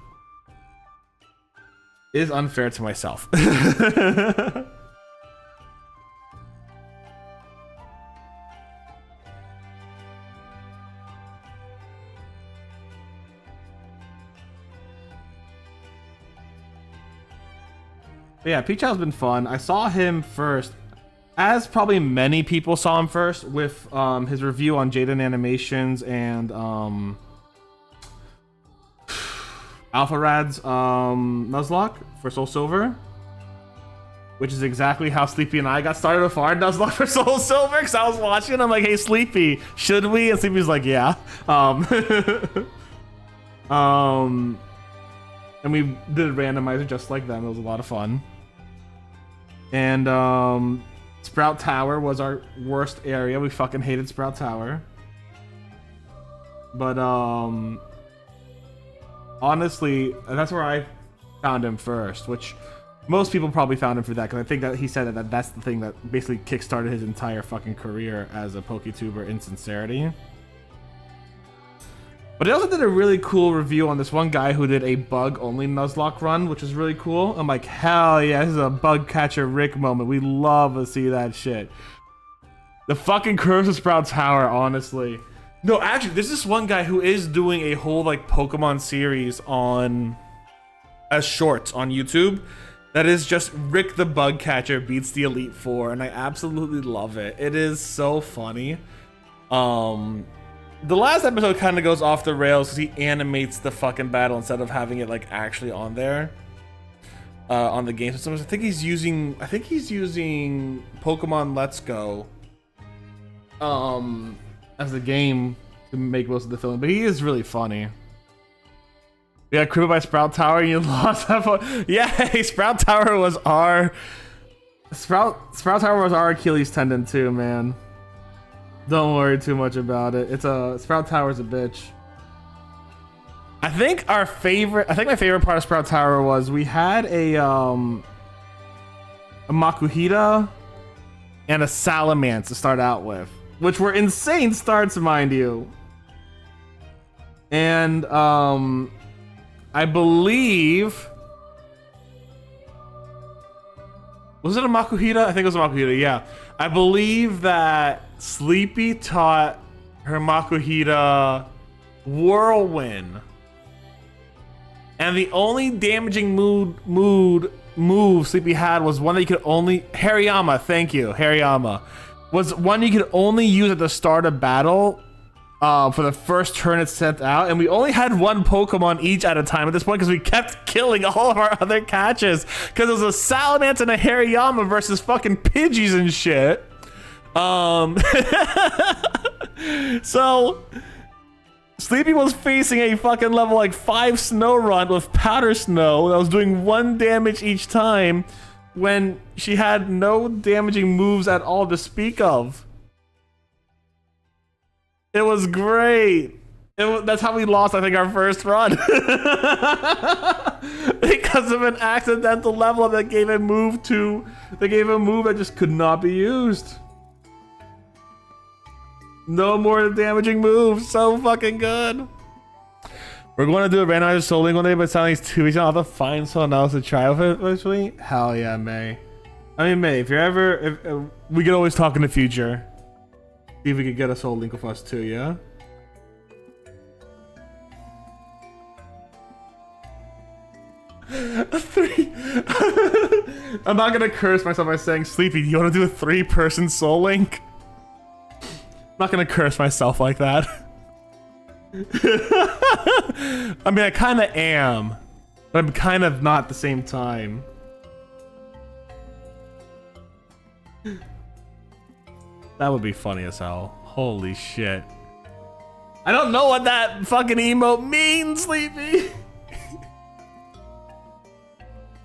is unfair to myself. But yeah, Peachow's been fun. I saw him first, as probably many people saw him first, with his review on Jaden Animations and Alpha Rad's Nuzlocke for Soul Silver, which is exactly how Sleepy and I got started with our Nuzlocke for Soul Silver, because I was watching and I'm like, hey Sleepy, should we? And Sleepy's like, yeah. And we did a randomizer just like them. It was a lot of fun. And Sprout Tower was our worst area. We fucking hated Sprout Tower. But honestly, that's where I found him first, which most people probably found him for that, because I think that he said that that's the thing that basically kickstarted his entire fucking career as a PokeTuber in sincerity. But they also did a really cool review on this one guy who did a bug-only Nuzlocke run, which is really cool. I'm like, hell yeah, this is a bug catcher Rick moment. We love to see that shit. The fucking Curse of Sprout Tower, honestly. No, actually, there's this one guy who is doing a whole like Pokemon series on as shorts on YouTube. That is just Rick the Bug Catcher beats the Elite Four, and I absolutely love it. It is so funny. The last episode kind of goes off the rails because he animates the fucking battle instead of having it like actually on there, on the game system. I think he's using Pokemon Let's Go, as the game to make most of the film. But he is really funny. We got crippled by Sprout Tower and you lost that phone. Yeah, Sprout Tower was our Achilles tendon too, man. Don't worry too much about it. Sprout Tower's a bitch. I think my favorite part of Sprout Tower was we had a Makuhita and a Salamence to start out with, which were insane starts, mind you. And I believe, was it a Makuhita? I think it was a Makuhita, yeah. I believe that Sleepy taught her Makuhita Whirlwind. And the only damaging move Sleepy had was one that you could only... Hariyama, thank you, Hariyama. Was one you could only use at the start of battle for the first turn it's sent out. And we only had one Pokemon each at a time at this point because we kept killing all of our other catches. Because it was a Salamence and a Hariyama versus fucking Pidgeys and shit. So Sleepy was facing a fucking level like 5 Snorunt with Powder Snow that was doing 1 damage each time when she had no damaging moves at all to speak of. It was great. That's how we lost, I think, our first run. Because of an accidental level up that gave a move that just could not be used. No more damaging moves. So fucking good. We're going to do a randomized Soul Link one day, but sounding 2 weeks. I'll have to find someone else to try with it eventually. Hell yeah, May. I mean, May, if you're ever... we could always talk in the future. See if we could get a Soul Link with us too, yeah? A 3... I'm not going to curse myself by saying, Sleepy, do you want to do a 3-person Soul Link? I'm not gonna curse myself like that. I mean, I kind of am, but I'm kind of not at the same time. That would be funny as hell. Holy shit. I don't know what that fucking emote means, Sleepy.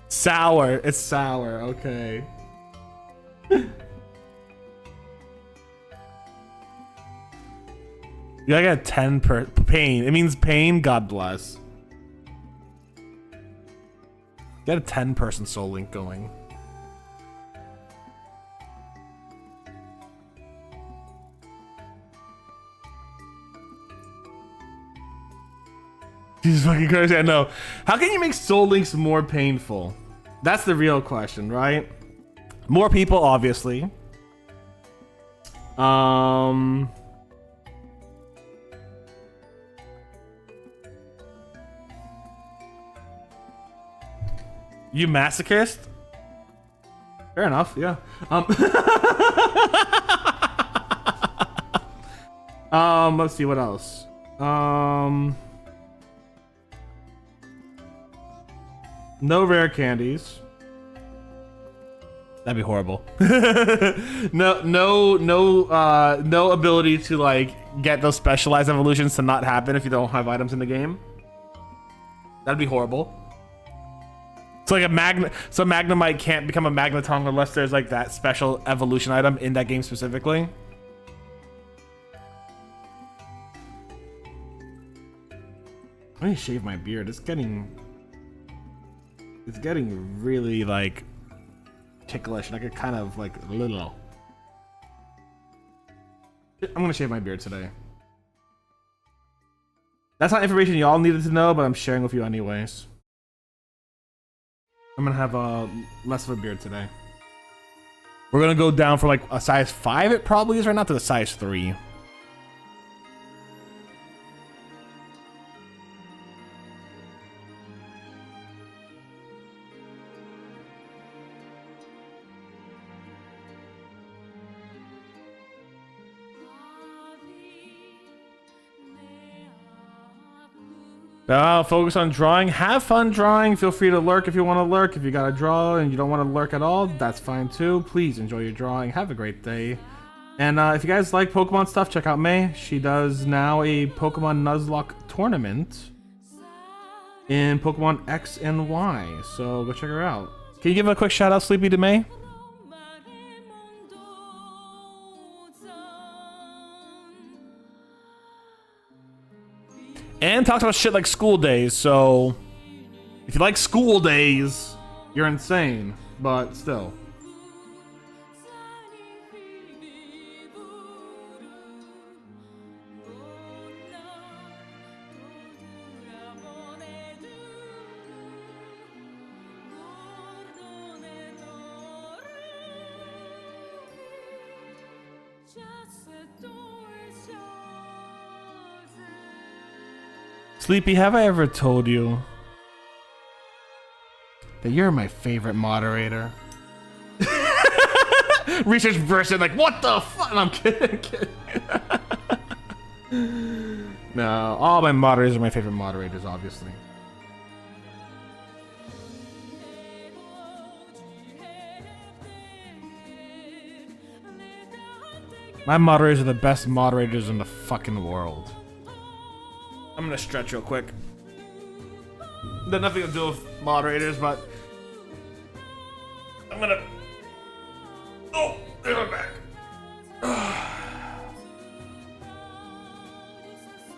Sour. It's sour. Okay. You gotta get 10 per pain. It means pain. God bless. Get a 10-person Soul Link going. Jesus fucking crazy. I know. How can you make Soul Links more painful? That's the real question, right? More people, obviously. You masochist? Fair enough, yeah. Let's see what else. No rare candies. That'd be horrible. No ability to like get those specialized evolutions to not happen if you don't have items in the game. That'd be horrible. So like so Magnemite can't become a Magneton unless there's like that special evolution item in that game specifically. Let me shave my beard. It's getting really like ticklish, and I get kind of like a little. I'm gonna shave my beard today. That's not information y'all needed to know, but I'm sharing with you anyways. I'm gonna have less of a beard today. We're gonna go down from like a size 5, it probably is right now, to the size 3. Focus on drawing. Have fun drawing. Feel free to lurk if you want to lurk. If you gotta draw and you don't want to lurk at all, that's fine too. Please enjoy your drawing. Have a great day. And if you guys like Pokemon stuff, check out May. She does now a Pokemon Nuzlocke tournament in Pokemon X and Y. So go check her out. Can you give a quick shout out, Sleepy, to May? And talks about shit like school days, so if you like school days, you're insane, but still. Sleepy, have I ever told you that you're my favorite moderator? Research person, like, what the fuck? I'm kidding, No, all my moderators are my favorite moderators, obviously. My moderators are the best moderators in the fucking world. I'm gonna stretch real quick. Got nothing to do with moderators, but I'm gonna. Oh, there's my back.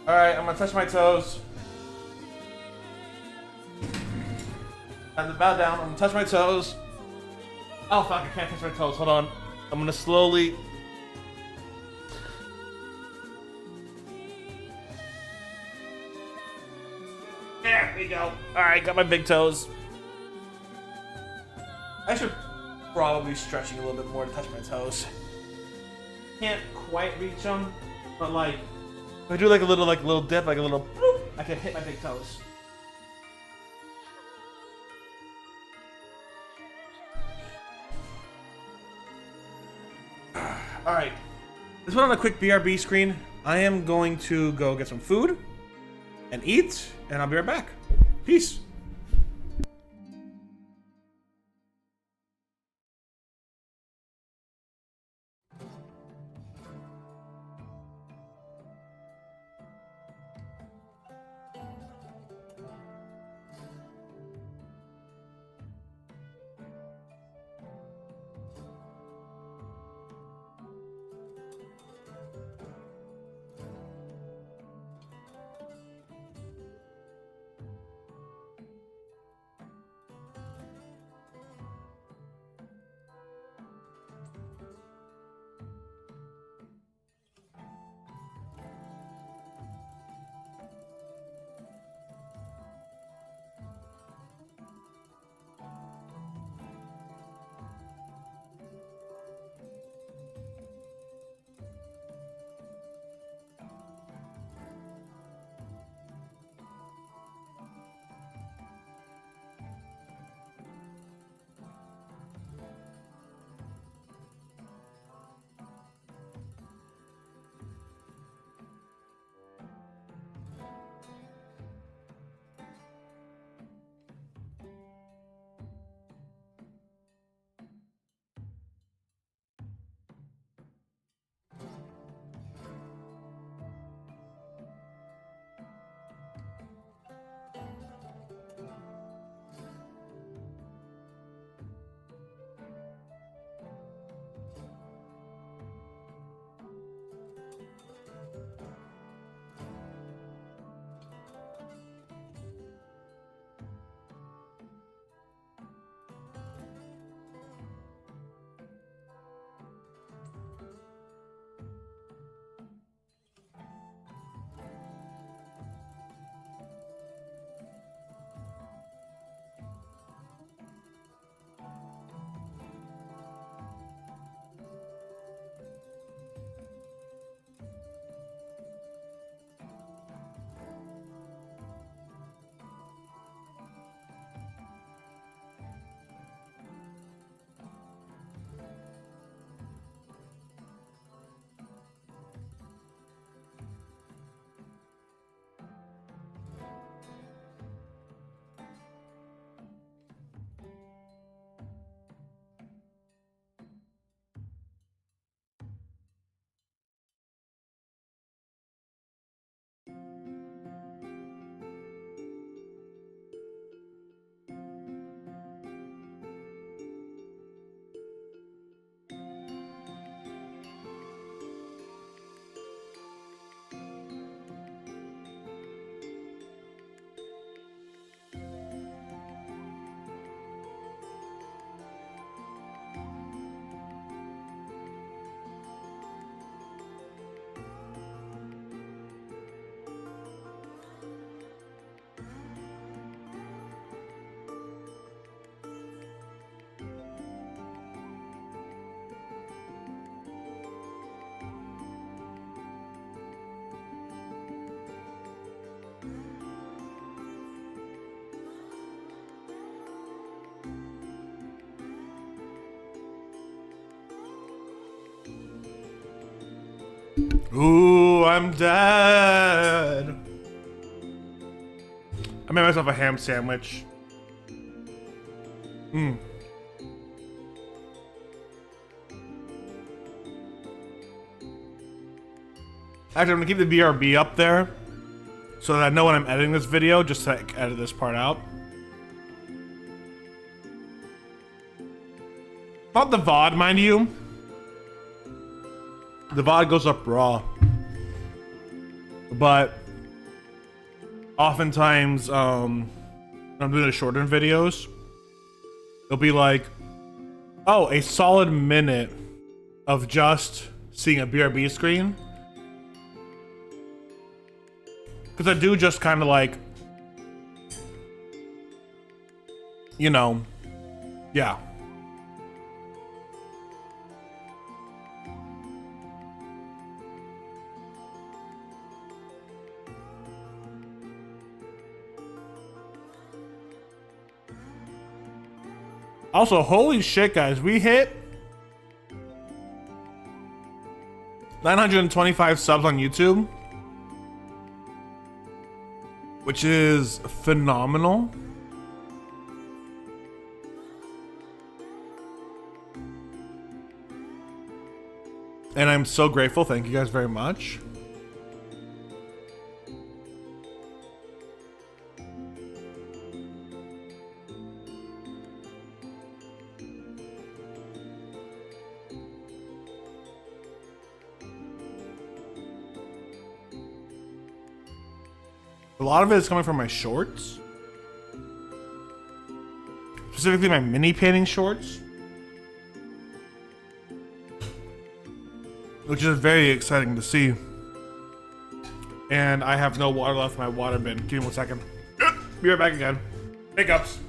Alright, I'm gonna touch my toes. I'm gonna bow down, I'm gonna touch my toes. Oh fuck, I can't touch my toes, hold on. I'm gonna slowly. There we go. Alright, got my big toes. I should probably be stretching a little bit more to touch my toes. Can't quite reach them, but like, if I do like a little dip, like a little bloop, I can hit my big toes. Alright. Let's put on a quick BRB screen. I am going to go get some food and eat, and I'll be right back. Peace. Ooh, I'm dead. I made myself a ham sandwich. Actually, I'm gonna keep the BRB up there so that I know when I'm editing this video, just to like, edit this part out. Not the VOD, mind you. The VOD goes up raw. But oftentimes, when I'm doing the shorter videos, it'll be like, oh, a solid minute of just seeing a BRB screen. Because I do just kind of like, you know, yeah. Also, holy shit, guys, we hit 925 subs on YouTube, which is phenomenal. And I'm so grateful. Thank you guys very much. A lot of it is coming from my shorts. Specifically my mini painting shorts. Which is very exciting to see. And I have no water left in my water bin. Give me 1 second. Be right back again. Hiccups.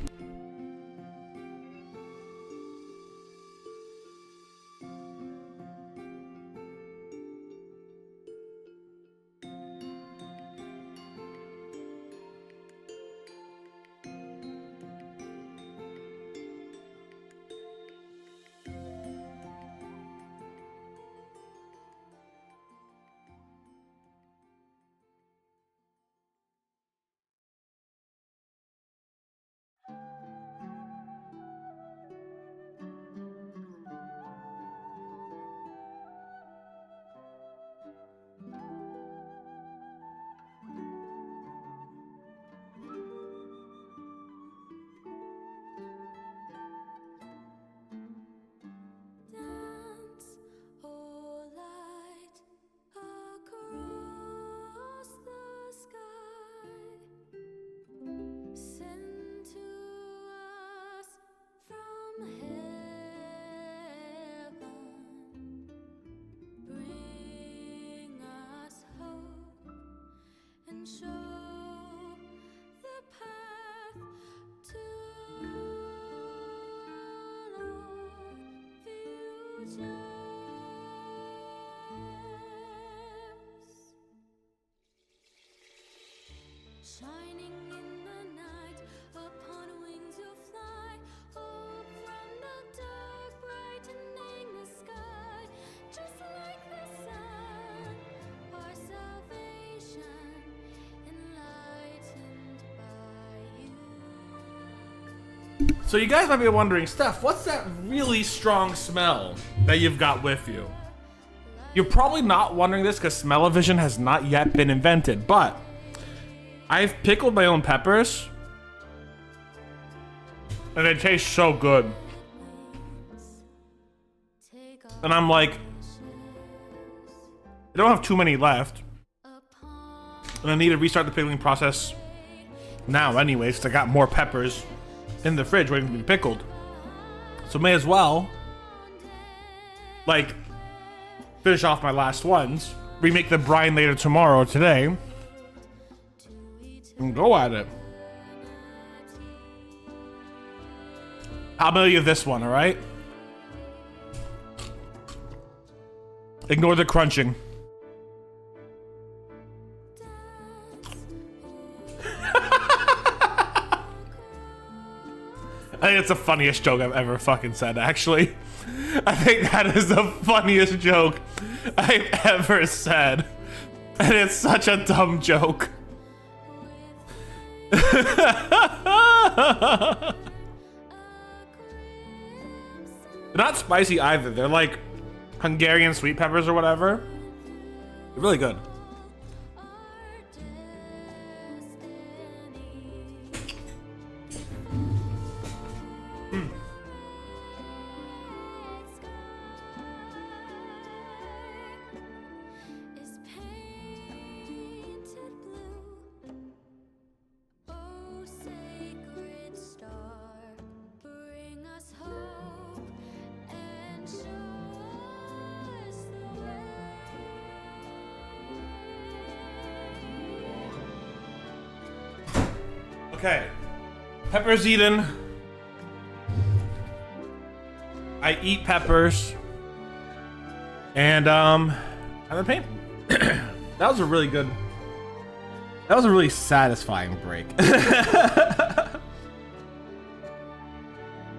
Shining in the night, upon wings you'll fly, hope from the dark, brightening the sky, just like the sun, our salvation, enlightened by you. So you guys might be wondering, Steph, what's that really strong smell that you've got with you? You're probably not wondering this because smell-o-vision has not yet been invented, but I've pickled my own peppers, and they taste so good. And I'm like, I don't have too many left, and I need to restart the pickling process now anyways, because I got more peppers in the fridge waiting to be pickled. So may as well, like, finish off my last ones, remake the brine later tomorrow or today, and go at it. How about you this one, alright? Ignore the crunching. I think it's the funniest joke I've ever fucking said, actually. I think that is the funniest joke I've ever said. And it's such a dumb joke. They're not spicy either. They're like Hungarian sweet peppers or whatever. They're really good. Okay, peppers eaten. I eat peppers, and I'm in pain. That was a really good. That was a really satisfying break.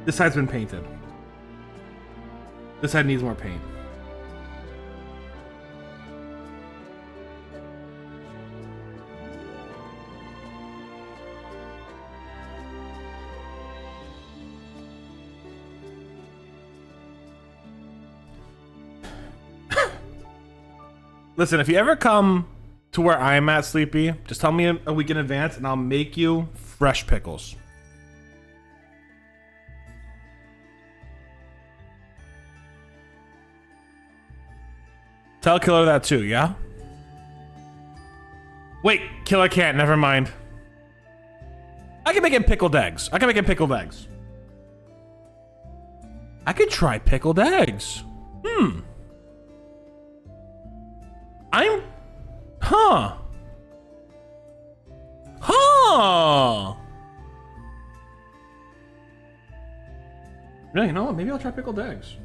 This side's been painted. This side needs more paint. Listen, if you ever come to where I'm at, Sleepy, just tell me a week in advance and I'll make you fresh pickles. Tell Killer that too, yeah? Wait, Killer can't, never mind. I can make him pickled eggs. I can make him pickled eggs. I could try pickled eggs. Yeah, you know what? Maybe I'll try pickled eggs.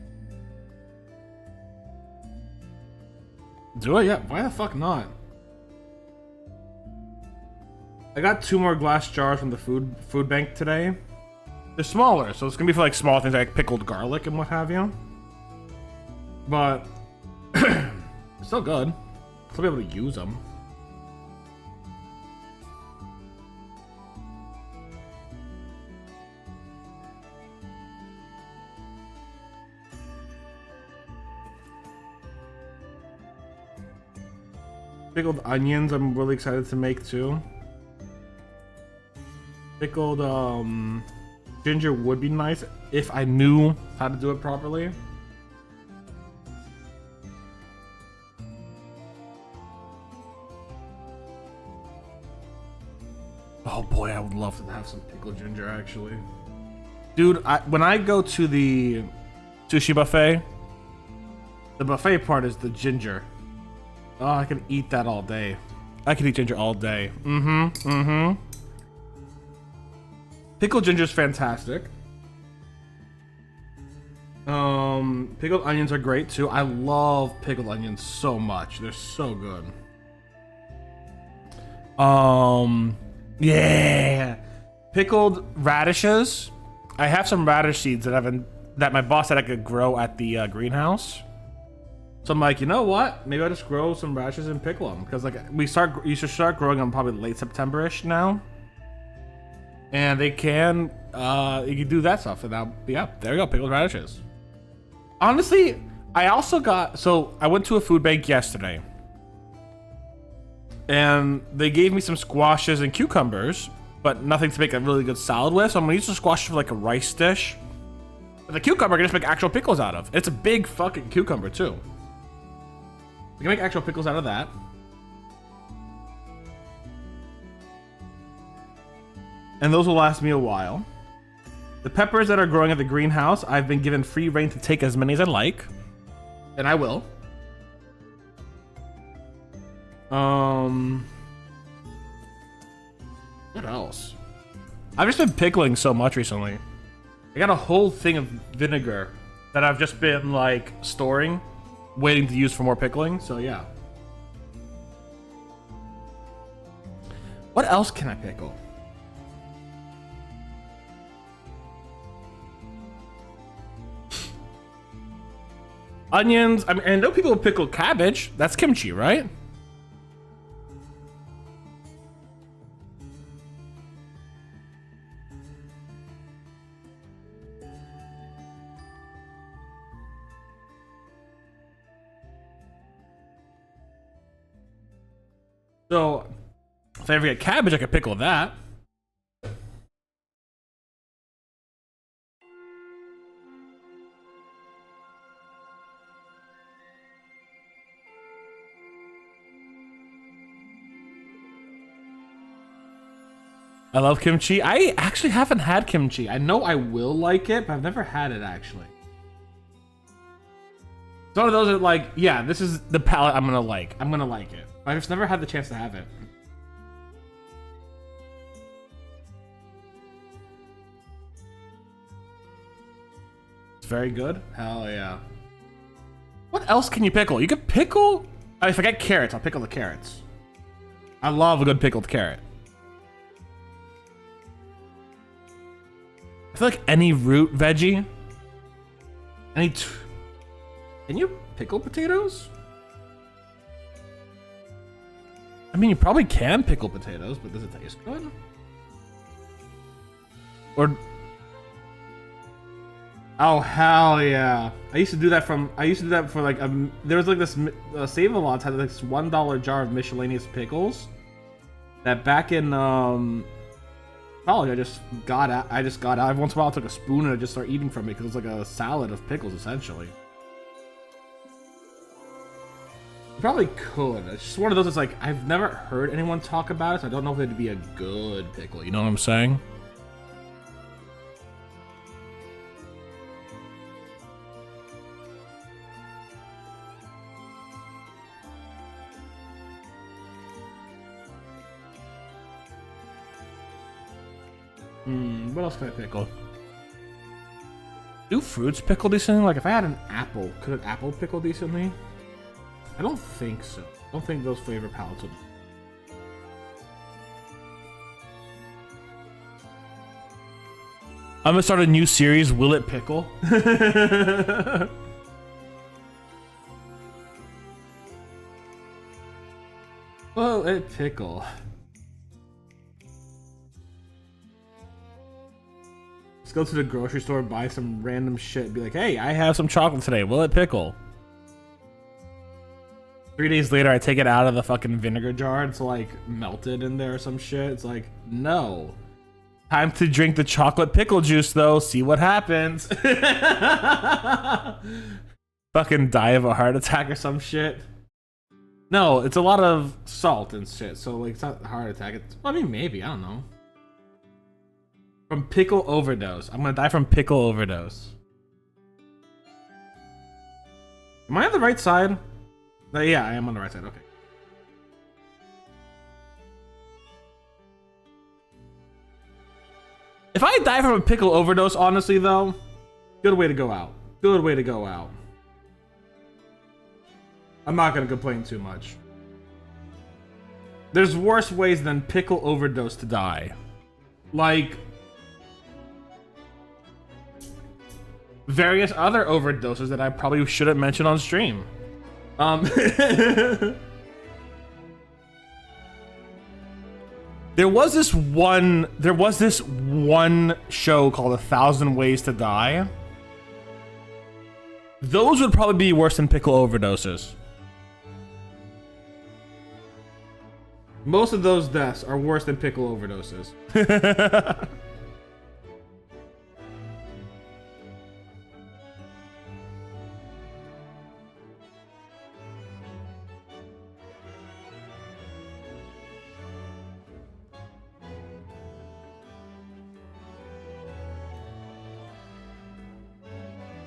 Do it? Yeah. Why the fuck not? I got 2 more glass jars from the food bank today. They're smaller, so it's gonna be for like small things like pickled garlic and what have you. But it's still good. I'll still be able to use them. Pickled onions, I'm really excited to make too. Pickled ginger would be nice if I knew how to do it properly. Oh boy, I would love to have some pickled ginger actually. Dude, when I go to the sushi buffet, the buffet part is the ginger. Oh, I can eat that all day. I can eat ginger all day. Pickled ginger's fantastic. Pickled onions are great too. I love pickled onions so much. They're so good. Yeah. Pickled radishes. I have some radish seeds that my boss said I could grow at the greenhouse. So I'm like, you know what? Maybe I'll just grow some radishes and pickle them because like you should start growing them probably late September-ish now. And they can, you can do that stuff. And yeah, there you go, pickled radishes. Honestly, I also I went to a food bank yesterday. And they gave me some squashes and cucumbers, but nothing to make a really good salad with. So I'm gonna use the squashes for like a rice dish. But the cucumber I can just make actual pickles out of. It's a big fucking cucumber too. You can make actual pickles out of that. And those will last me a while. The peppers that are growing at the greenhouse, I've been given free reign to take as many as I like. And I will. What else? I've just been pickling so much recently. I got a whole thing of vinegar that I've just been like storing, waiting to use for more pickling. So yeah. What else can I pickle? onions. I mean, and I know people pickle cabbage. That's kimchi, right? So, if I ever get cabbage, I could pickle that. I love kimchi. I actually haven't had kimchi. I know I will like it, but I've never had it actually. It's one of those that like, yeah, this is the palette I'm gonna like. I'm gonna like it. I've just never had the chance to have it. It's very good. Hell yeah. What else can you pickle? You could pickle... If I get carrots, I'll pickle the carrots. I love a good pickled carrot. I feel like any root veggie... Can you pickle potatoes? I mean, you probably can pickle potatoes, but does it taste good? Or... Oh, hell yeah. I used to do that for like, there was like this, Save-A-Lots had like this $1 jar of miscellaneous pickles that back in, college I just got out. Every once in a while I took a spoon and I just started eating from it because it was like a salad of pickles essentially. You probably could. It's just one of those that's like, I've never heard anyone talk about it, so I don't know if it'd be a good pickle, you know what I'm saying? What else can I pickle? Do fruits pickle decently? Like if I had an apple, could an apple pickle decently? I don't think so. I don't think those flavor palettes would. I'm gonna start a new series, Will It Pickle? Will it pickle? Go to the grocery store, buy some random shit, be like, hey, I have some chocolate today, will it pickle? 3 days later, I take it out of the fucking vinegar jar, it's like melted in there or some shit. It's like, no. Time to drink the chocolate pickle juice though, see what happens. Fucking die of a heart attack or some shit. No, it's a lot of salt and shit, so like it's not a heart attack. It's, well, I mean, maybe, I don't know. From pickle overdose. I'm gonna die from pickle overdose. Am I on the right side? Yeah, I am on the right side. Okay. If I die from a pickle overdose, honestly though, good way to go out. Good way to go out. I'm not gonna complain too much. There's worse ways than pickle overdose to die. Like... various other overdoses that I probably shouldn't mention on stream. There was this one show called 1,000 Ways to Die. Those would probably be worse than pickle overdoses. Most of those deaths are worse than pickle overdoses.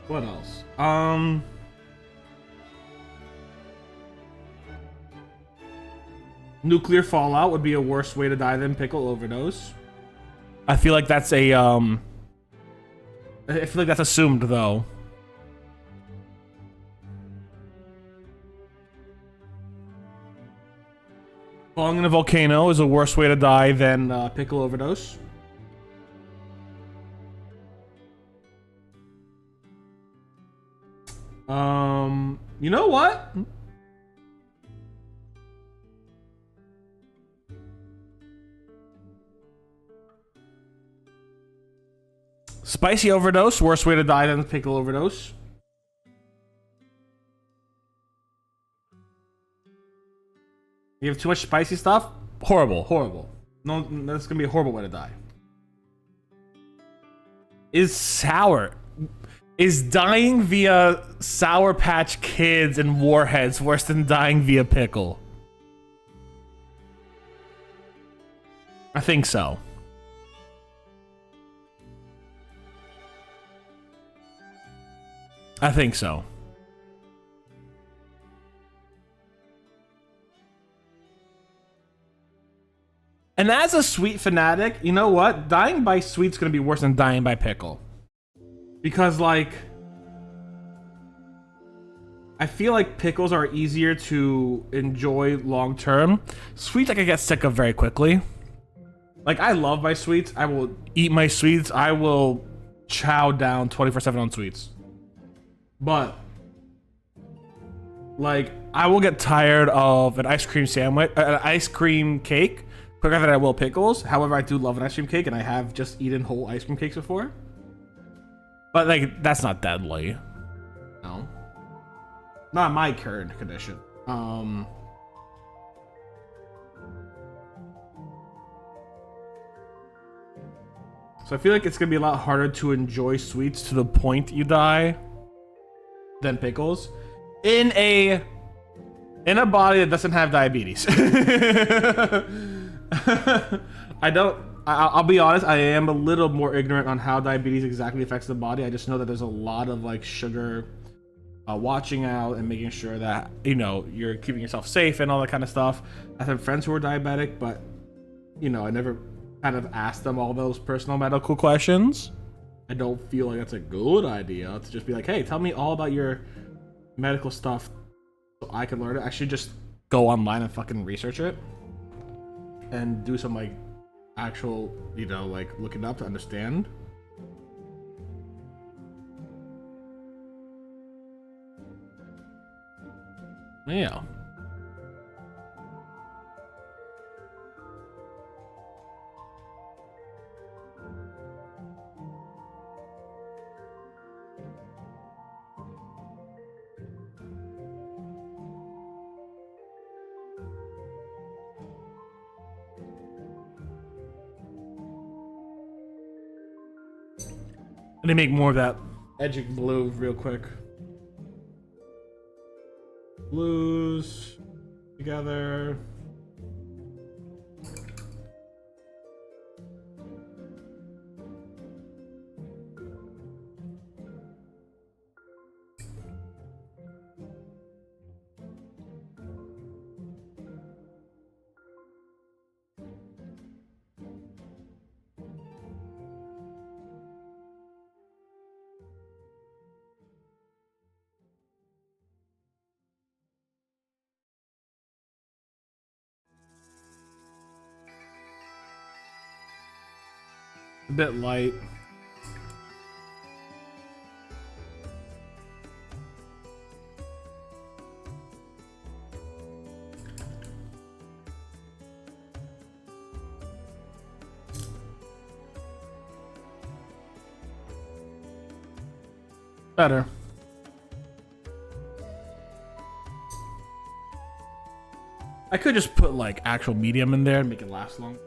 What else? Nuclear fallout would be a worse way to die than pickle overdose. I feel like that's a I feel like that's assumed though. Falling in a volcano is a worse way to die than pickle overdose. You know what? Spicy overdose, worst way to die than pickle overdose. You have too much spicy stuff? Horrible, horrible. No, that's gonna be a horrible way to die. Is dying via Sour Patch Kids and Warheads worse than dying via pickle? I think so. I think so. And as a sweet fanatic, you know what? Dying by sweet's gonna be worse than dying by pickle. Because, like, I feel like pickles are easier to enjoy long term. Sweets I can get sick of very quickly. Like, I love my sweets. I will eat my sweets. I will chow down 24/7 on sweets. But, like, I will get tired of an ice cream sandwich, an ice cream cake quicker than I will pickles. However, I do love an ice cream cake, and I have just eaten whole ice cream cakes before. But, like, that's not deadly. No. Not my current condition. So I feel like it's gonna be a lot harder to enjoy sweets to the point you die than pickles in a body that doesn't have diabetes. I'll be honest, I am a little more ignorant on how diabetes exactly affects the body. I just know that there's a lot of like sugar watching out and making sure that, you know, you're keeping yourself safe and all that kind of stuff. I have friends who are diabetic, but, you know, I never kind of asked them all those personal medical questions. I don't feel like that's a good idea to just be like, hey, tell me all about your medical stuff so I can learn it. I should just go online and fucking research it and do some like actual, you know, like looking up to understand. Yeah. Let me make more of that edging blue real quick. Blues together. A bit light. Better. I could just put like actual medium in there and make it last long.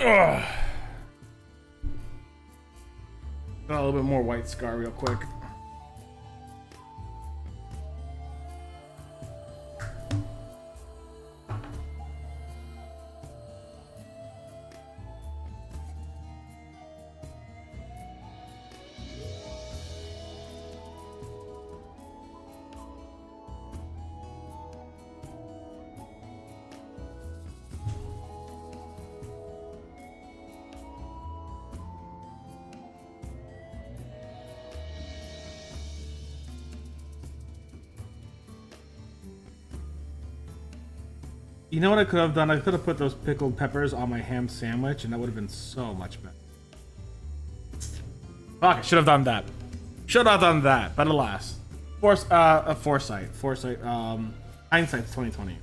Ugh. Got a little bit more white scar real quick. You know what I could have done? I could have put those pickled peppers on my ham sandwich, and that would have been so much better. Fuck, I should have done that. Should have done that, but alas. Foresight. Hindsight's 2020.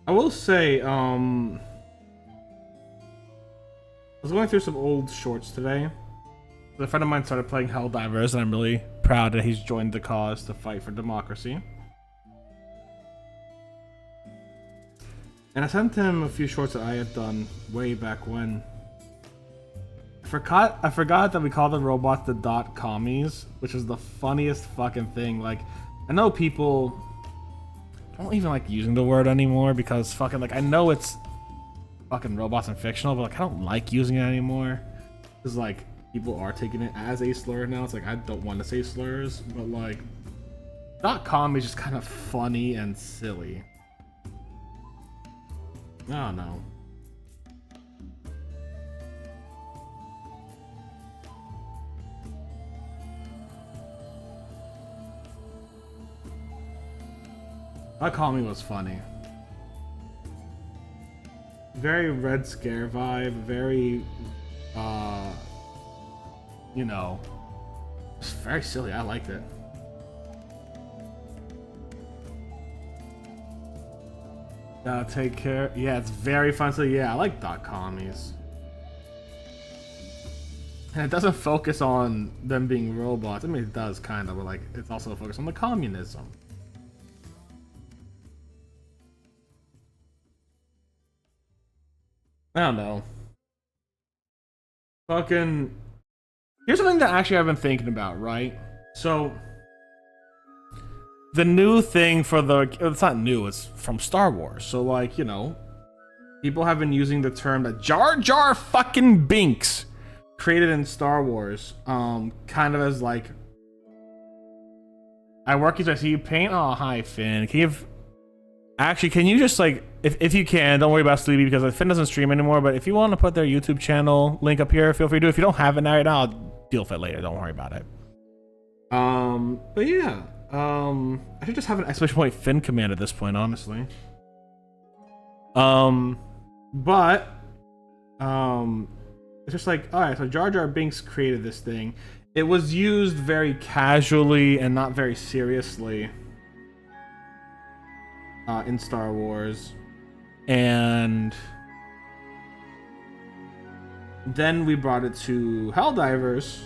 I will say, I was going through some old shorts today. A friend of mine started playing Helldivers, and I'm really proud that he's joined the cause to fight for democracy. And I sent him a few shorts that I had done way back when. I forgot that we called the robots the dot commies, which is the funniest fucking thing. Like, I know people I don't even like using the word anymore because fucking like I know it's fucking robots and fictional, but like I don't like using it anymore because like people are taking it as a slur now. It's like I don't want to say slurs, but like .com is just kind of funny and silly. I don't know. .com was funny. Very Red Scare vibe, very you know, it's very silly. I liked it. Take care. Yeah, it's very fun. So yeah, I like .commies. And it doesn't focus on them being robots. I mean, it does kind of, but like it's also focused on the communism. I don't know. Fucking. Here's something that actually I've been thinking about, right? So, the new thing for the. It's not new, it's from Star Wars. So, like, you know, people have been using the term that Jar Jar fucking Binks created in Star Wars, kind of as like. I work as I see you paint. Oh, hi, Finn. Can you. Actually, can you just like, if you can, don't worry about Sleepy because Finn doesn't stream anymore, but if you want to put their YouTube channel link up here, feel free to do it. If you don't have it right now, I'll deal with it later. Don't worry about it. But yeah, I should just have an exclamation point Finn command at this point, honestly. But, it's just like, alright, so Jar Jar Binks created this thing. It was used very casually and not very seriously. In Star Wars, and then we brought it to Helldivers,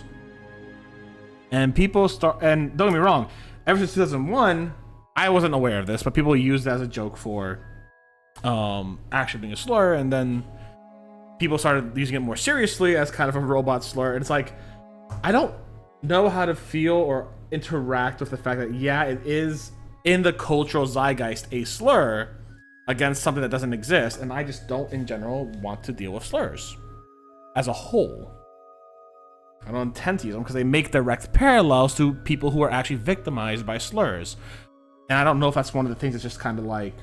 and people and don't get me wrong, ever since 2001, I wasn't aware of this, but people used it as a joke for actually being a slur, and then people started using it more seriously as kind of a robot slur, and it's like, I don't know how to feel or interact with the fact that, yeah, it is in the cultural zeitgeist a slur against something that doesn't exist, and I just don't in general want to deal with slurs as a whole. I don't intend to use them because they make direct parallels to people who are actually victimized by slurs, and I don't know if that's one of the things that's just kind of like,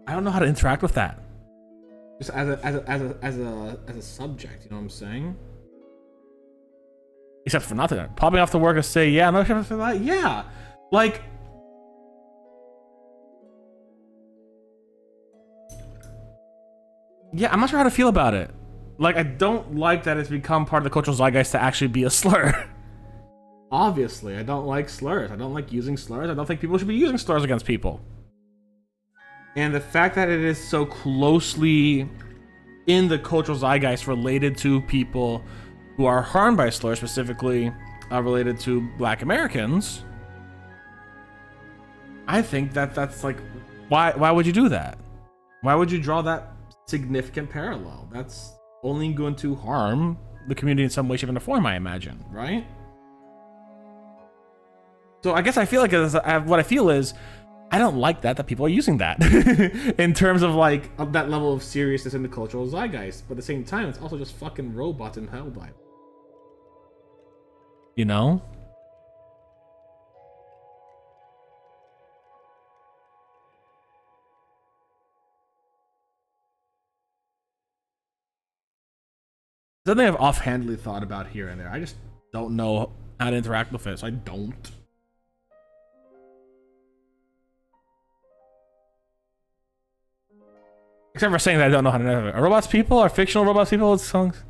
I don't know how to interact with that just as a subject, you know what I'm saying? Except for nothing. Popping off to work and say, yeah, no, except for that, yeah. Like, yeah, I'm not sure how to feel about it. like, I don't like that it's become part of the cultural zeitgeist to actually be a slur. Obviously, I don't like slurs. I don't like using slurs. I don't think people should be using slurs against people. And the fact that it is so closely in the cultural zeitgeist related to people who are harmed by slurs, specifically related to Black Americans, I think that that's like, why would you do that? Why would you draw that significant parallel? That's only going to harm the community in some way, shape, and form, I imagine, right? So I guess I feel like what I feel is, I don't like that people are using that in terms of like of that level of seriousness in the cultural zeitgeist. But at the same time, it's also just fucking robots in Hell Bible. You know? Something I've offhandedly thought about here and there. I just don't know how to interact with it, so I don't. Except for saying that I don't know how to interact. Are robots people? Are fictional robots people with songs?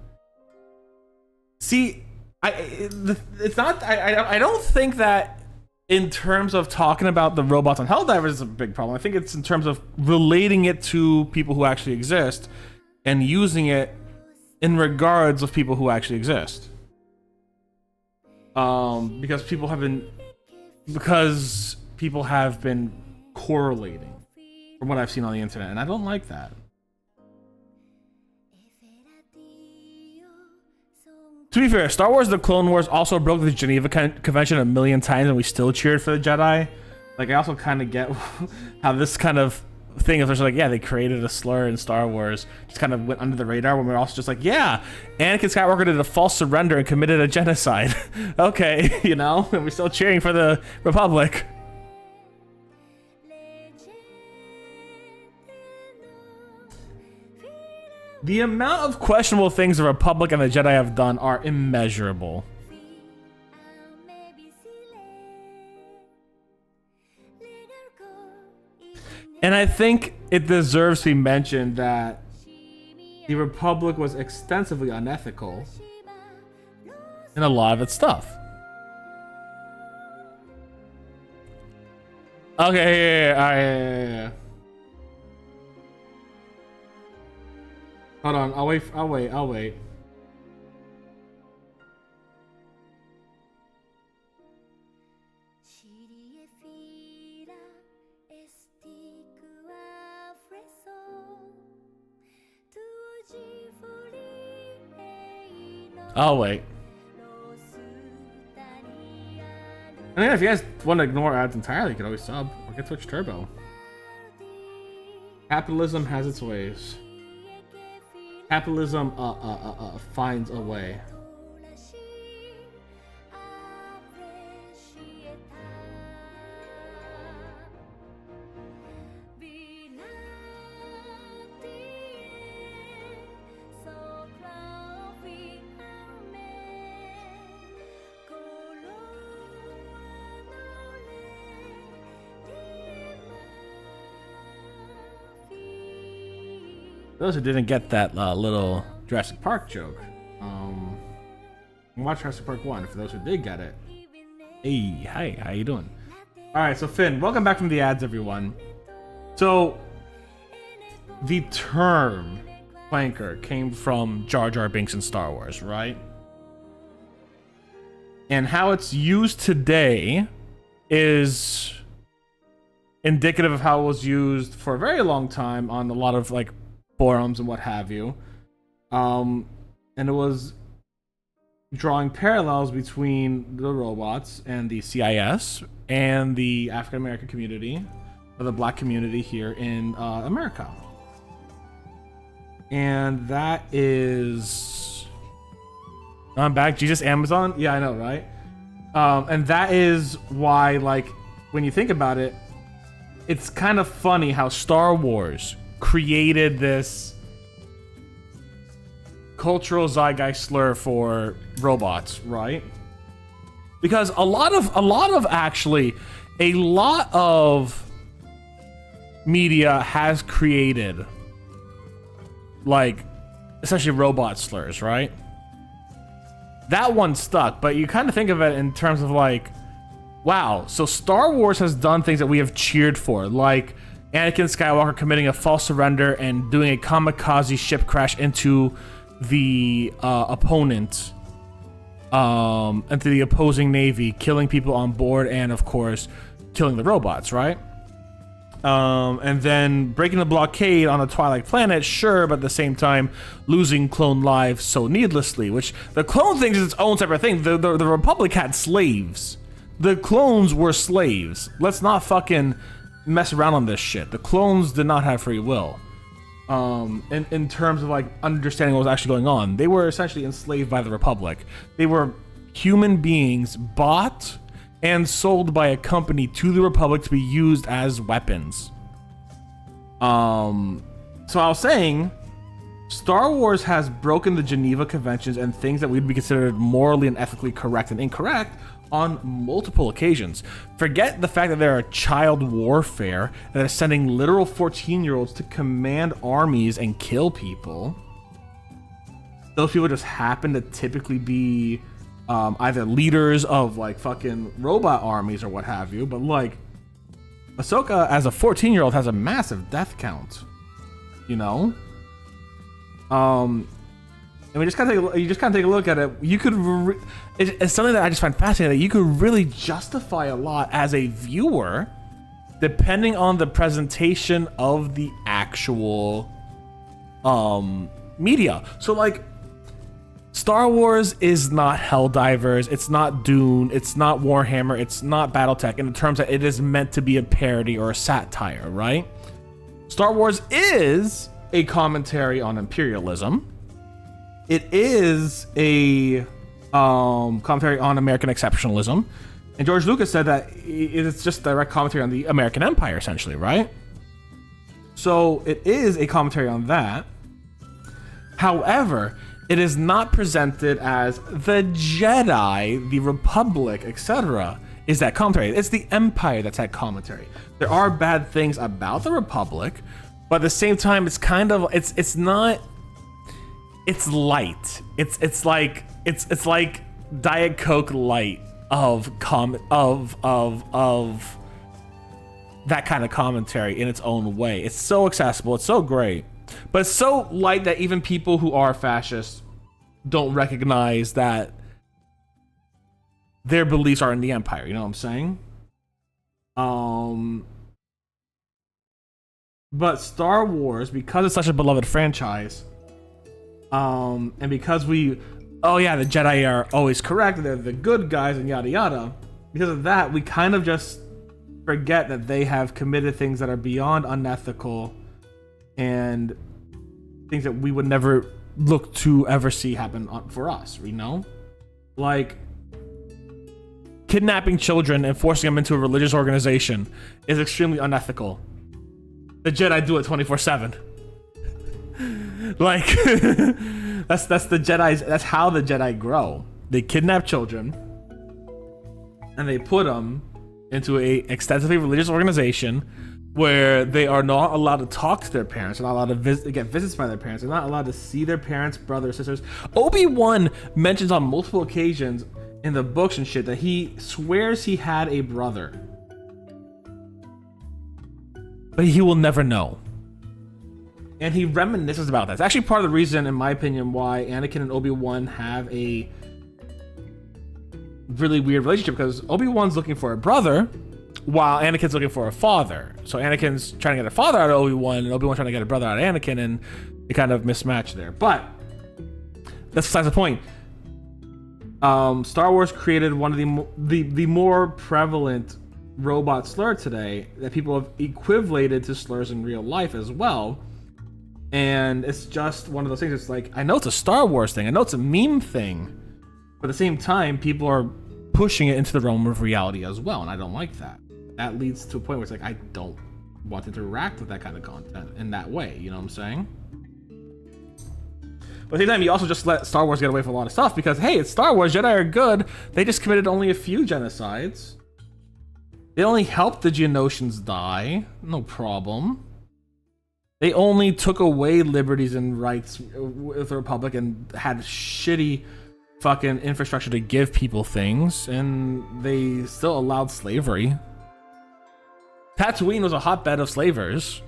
See, it's not. I don't think that in terms of talking about the robots on Helldivers is a big problem. I think it's in terms of relating it to people who actually exist and using it in regards of people who actually exist. Because people have been correlating from what I've seen on the internet, and I don't like that. To be fair, Star Wars: The Clone Wars also broke the Geneva Convention a million times, and we still cheered for the Jedi. Like, I also kind of get how this kind of thing is like, yeah, they created a slur in Star Wars, just kind of went under the radar, when we're also just like, yeah, Anakin Skywalker did a false surrender and committed a genocide. Okay, you know, and we're still cheering for the Republic. The amount of questionable things the Republic and the Jedi have done are immeasurable. And I think it deserves to be mentioned that the Republic was extensively unethical in a lot of its stuff. Okay, yeah. Hold on, I'll wait. I'll wait. I mean, if you guys want to ignore ads entirely, you can always sub or get Twitch Turbo. Capitalism has its ways. Capitalism finds a way. Those who didn't get that little Jurassic Park joke, watch Jurassic Park 1. For those who did get it, hey, hi, how you doing? All right, so Finn, welcome back from the ads, everyone. So, the term flanker came from Jar Jar Binks in Star Wars, right? And how it's used today is indicative of how it was used for a very long time on a lot of like forums and what have you, and it was drawing parallels between the robots and the CIS and the African American community, or the Black community here in America. And that is, I'm back. Jesus, Amazon. Yeah, I know, right? And that is why, like, when you think about it, it's kind of funny how Star Wars created this cultural zeitgeist slur for robots, right? Because a lot of media has created like essentially robot slurs, right? That one stuck, but you kind of think of it in terms of like, wow, so Star Wars has done things that we have cheered for, like Anakin Skywalker committing a false surrender and doing a kamikaze ship crash into the opponent, into the opposing navy, killing people on board, and of course, killing the robots, right? And then breaking the blockade on a Twilight planet, sure, but at the same time, losing clone lives so needlessly, which the clone thing is its own separate thing. The Republic had slaves. The clones were slaves. Let's not fucking mess around on this shit. The clones did not have free will. In terms of like understanding what was actually going on, they were essentially enslaved by the Republic. They were human beings bought and sold by a company to the Republic to be used as weapons. So I was saying, Star Wars has broken the Geneva Conventions and things that would be considered morally and ethically correct and incorrect on multiple occasions. Forget the fact that they're child warfare and they're sending literal 14-year-olds to command armies and kill people. Those people just happen to typically be either leaders of like fucking robot armies or what have you, but like Ahsoka as a 14-year-old has a massive death count, you know. And we just kind of take a look at it. You could it's something that I just find fascinating, that you could really justify a lot as a viewer depending on the presentation of the actual media. So like Star Wars is not Helldivers, it's not Dune, it's not Warhammer, it's not Battletech in the terms that it is meant to be a parody or a satire, right? Star Wars is a commentary on imperialism. It is a commentary on American exceptionalism. And George Lucas said that it's just direct commentary on the American Empire, essentially, right? So it is a commentary on that. However, it is not presented as the Jedi, the Republic, etc. is that commentary. It's the Empire that's that commentary. There are bad things about the Republic, but at the same time, it's kind of it's not. It's light. It's like Diet Coke light of that kind of commentary in its own way. It's so accessible. It's so great. But it's so light that even people who are fascists don't recognize that their beliefs are in the Empire. You know what I'm saying? But Star Wars, because it's such a beloved franchise, and because the Jedi are always correct, they're the good guys and yada yada, because of that, we kind of just forget that they have committed things that are beyond unethical and things that we would never look to ever see happen for us, you know? Like, kidnapping children and forcing them into a religious organization is extremely unethical. The Jedi do it 24/7. Like, that's the Jedi's, that's how the Jedi grow. They kidnap children and they put them into a extensively religious organization where they are not allowed to talk to their parents, they're not allowed to get visits by their parents, they're not allowed to see their parents, brothers, sisters. Obi-Wan mentions on multiple occasions in the books and shit that he swears he had a brother, but he will never know. And he reminisces about that. It's actually part of the reason, in my opinion, why Anakin and Obi-Wan have a really weird relationship, because Obi-Wan's looking for a brother while Anakin's looking for a father. So Anakin's trying to get a father out of Obi-Wan, and Obi-Wan's trying to get a brother out of Anakin, and they kind of mismatch there. But that's besides the point. Star Wars created one of the more prevalent robot slur today that people have equivalated to slurs in real life as well. And it's just one of those things. It's like, I know it's a Star Wars thing, I know it's a meme thing, but at the same time, people are pushing it into the realm of reality as well, and I don't like that. That leads to a point where it's like, I don't want to interact with that kind of content in that way, you know what I'm saying? But at the same time, you also just let Star Wars get away with a lot of stuff because, hey, it's Star Wars, Jedi are good. They just committed only a few genocides. They only helped the Geonosians die, no problem. They only took away liberties and rights with the Republic and had shitty fucking infrastructure to give people things, and they still allowed slavery. Tatooine was a hotbed of slavers,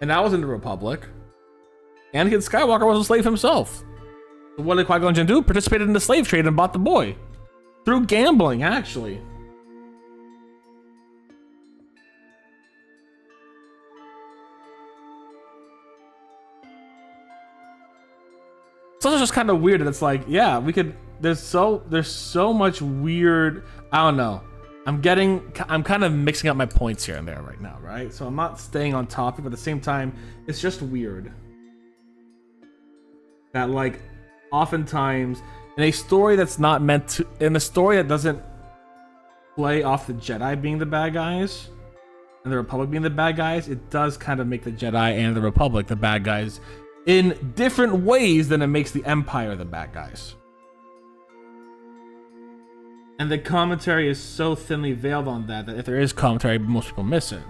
and that was in the Republic. Anakin Skywalker was a slave himself. So what did Qui-Gon Jinn do? Participated in the slave trade and bought the boy. Through gambling, actually. It's also just kind of weird that it's like, yeah, we could. There's so much weird. I don't know. I'm kind of mixing up my points here and there right now, right? So I'm not staying on topic, but at the same time, it's just weird that like, oftentimes in a story that's not meant to, in a story that doesn't play off the Jedi being the bad guys and the Republic being the bad guys, it does kind of make the Jedi and the Republic the bad guys in different ways than it makes the Empire the bad guys. And the commentary is so thinly veiled on that if there is commentary, most people miss it.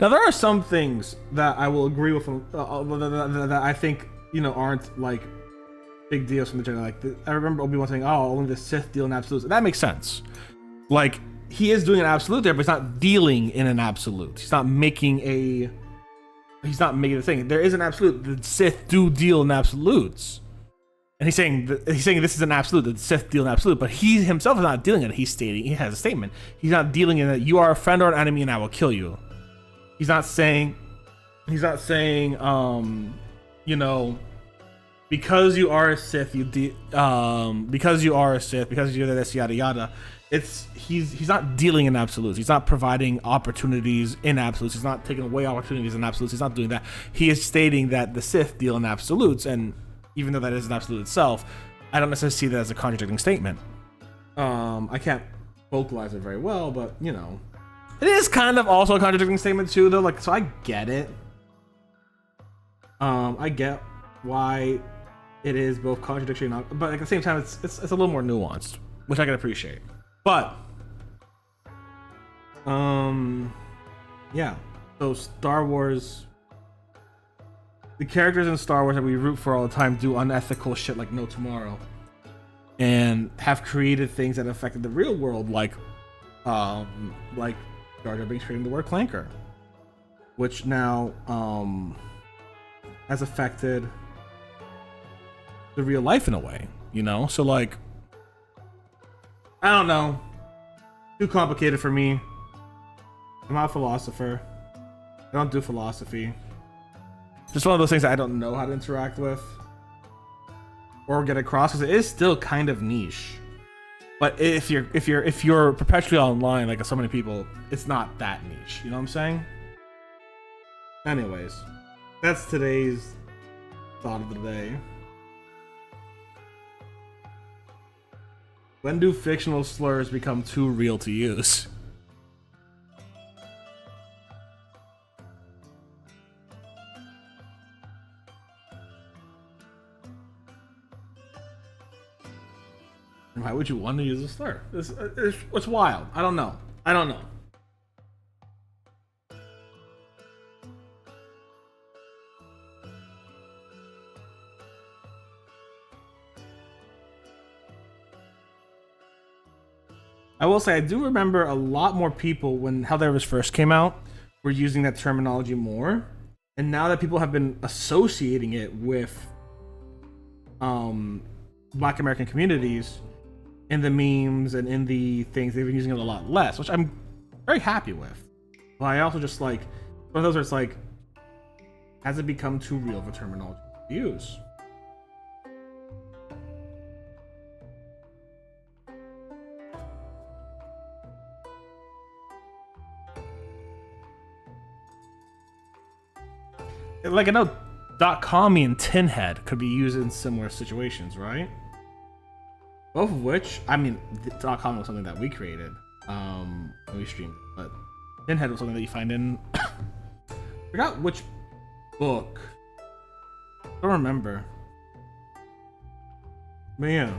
Now, there are some things that I will agree with that I think, you know, aren't like big deals from the Jedi. Like, I remember Obi-Wan saying, "Oh, only the Sith deal in absolutes." That makes sense. Like, he is doing an absolute there, but he's not dealing in an absolute. He's not making a. He's not making the thing. There is an absolute. The Sith do deal in absolutes, and he's saying this is an absolute. The Sith deal in absolute, but he himself is not dealing in it. He's stating, he has a statement. He's not dealing in that you are a friend or an enemy, and I will kill you. He's not saying, you know, because you are a Sith, because you are a Sith, because you're this, yada yada. He's not dealing in absolutes. He's not providing opportunities in absolutes. He's not taking away opportunities in absolutes. He's not doing that. He is stating that the Sith deal in absolutes, and even though that is an absolute itself, I don't necessarily see that as a contradicting statement. I can't vocalize it very well, but you know. It is kind of also a contradicting statement too, though. Like, so I get it. I get why it is both contradictory and not, but at the same time, it's a little more nuanced, which I can appreciate. But, yeah. So Star Wars, the characters in Star Wars that we root for all the time do unethical shit like No Tomorrow, and have created things that affected the real world, like Jar Jar Binks creating the word clanker, which now has affected the real life in a way, you know? So like, I don't know, too complicated for me. I'm not a philosopher. I don't do philosophy. Just one of those things that I don't know how to interact with or get across, because it is still kind of niche. But if you're perpetually online, like so many people, it's not that niche. You know what I'm saying? Anyways, that's today's thought of the day. When do fictional slurs become too real to use? Why would you want to use a slur? It's wild. I don't know. I will say I do remember a lot more people when Helldivers first came out were using that terminology more, and now that people have been associating it with Black American communities in the memes and in the things, they've been using it a lot less, which I'm very happy with. But I also just like one of those where it's like, has it become too real of a terminology to use? Like, I know .commie and Tinhead could be used in similar situations, right? Both of which, I mean, .commie was something that we created when we streamed, but Tinhead was something that you find in I forgot which book. I don't remember. But yeah.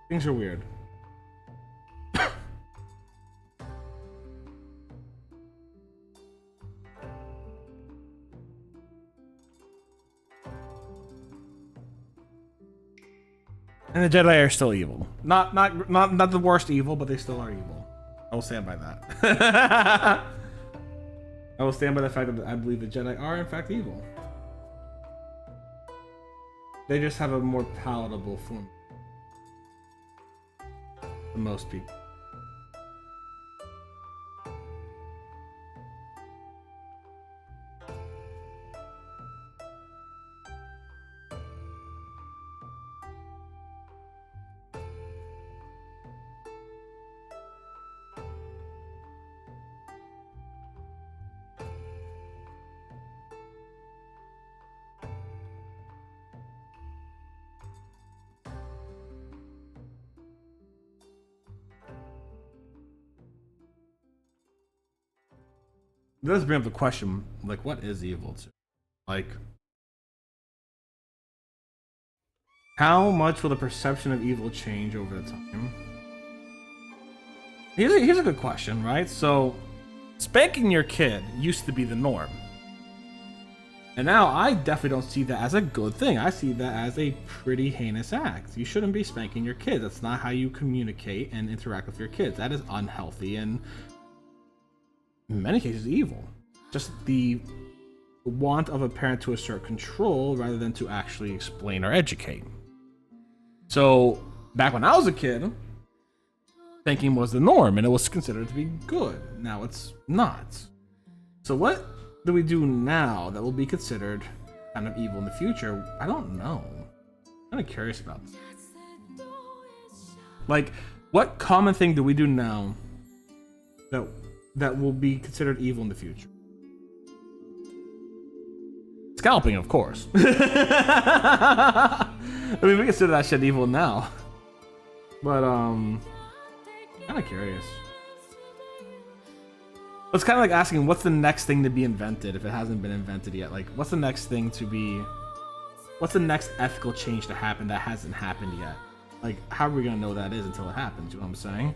Things are weird. And the Jedi are still evil. Not the worst evil, but they still are evil. I will stand by that. I will stand by the fact that I believe the Jedi are in fact evil. They just have a more palatable form than most people. It does bring up the question, like, what is evil to? Like, how much will the perception of evil change over the time? Here's a good question, right? So, spanking your kid used to be the norm. And now I definitely don't see that as a good thing. I see that as a pretty heinous act. You shouldn't be spanking your kids. That's not how you communicate and interact with your kids. That is unhealthy and in many cases evil. Just the want of a parent to assert control rather than to actually explain or educate. So back when I was a kid, spanking was the norm and it was considered to be good. Now it's not. So what do we do now that will be considered kind of evil in the future? I don't know. I'm kind of curious about this. Like, what common thing do we do now that will be considered evil in the future? Scalping, of course. I mean, we consider that shit evil now. But, kind of curious. It's kind of like asking, what's the next thing to be invented if it hasn't been invented yet? Like, what's the next thing to be... What's the next ethical change to happen that hasn't happened yet? Like, how are we going to know that is until it happens? You know what I'm saying?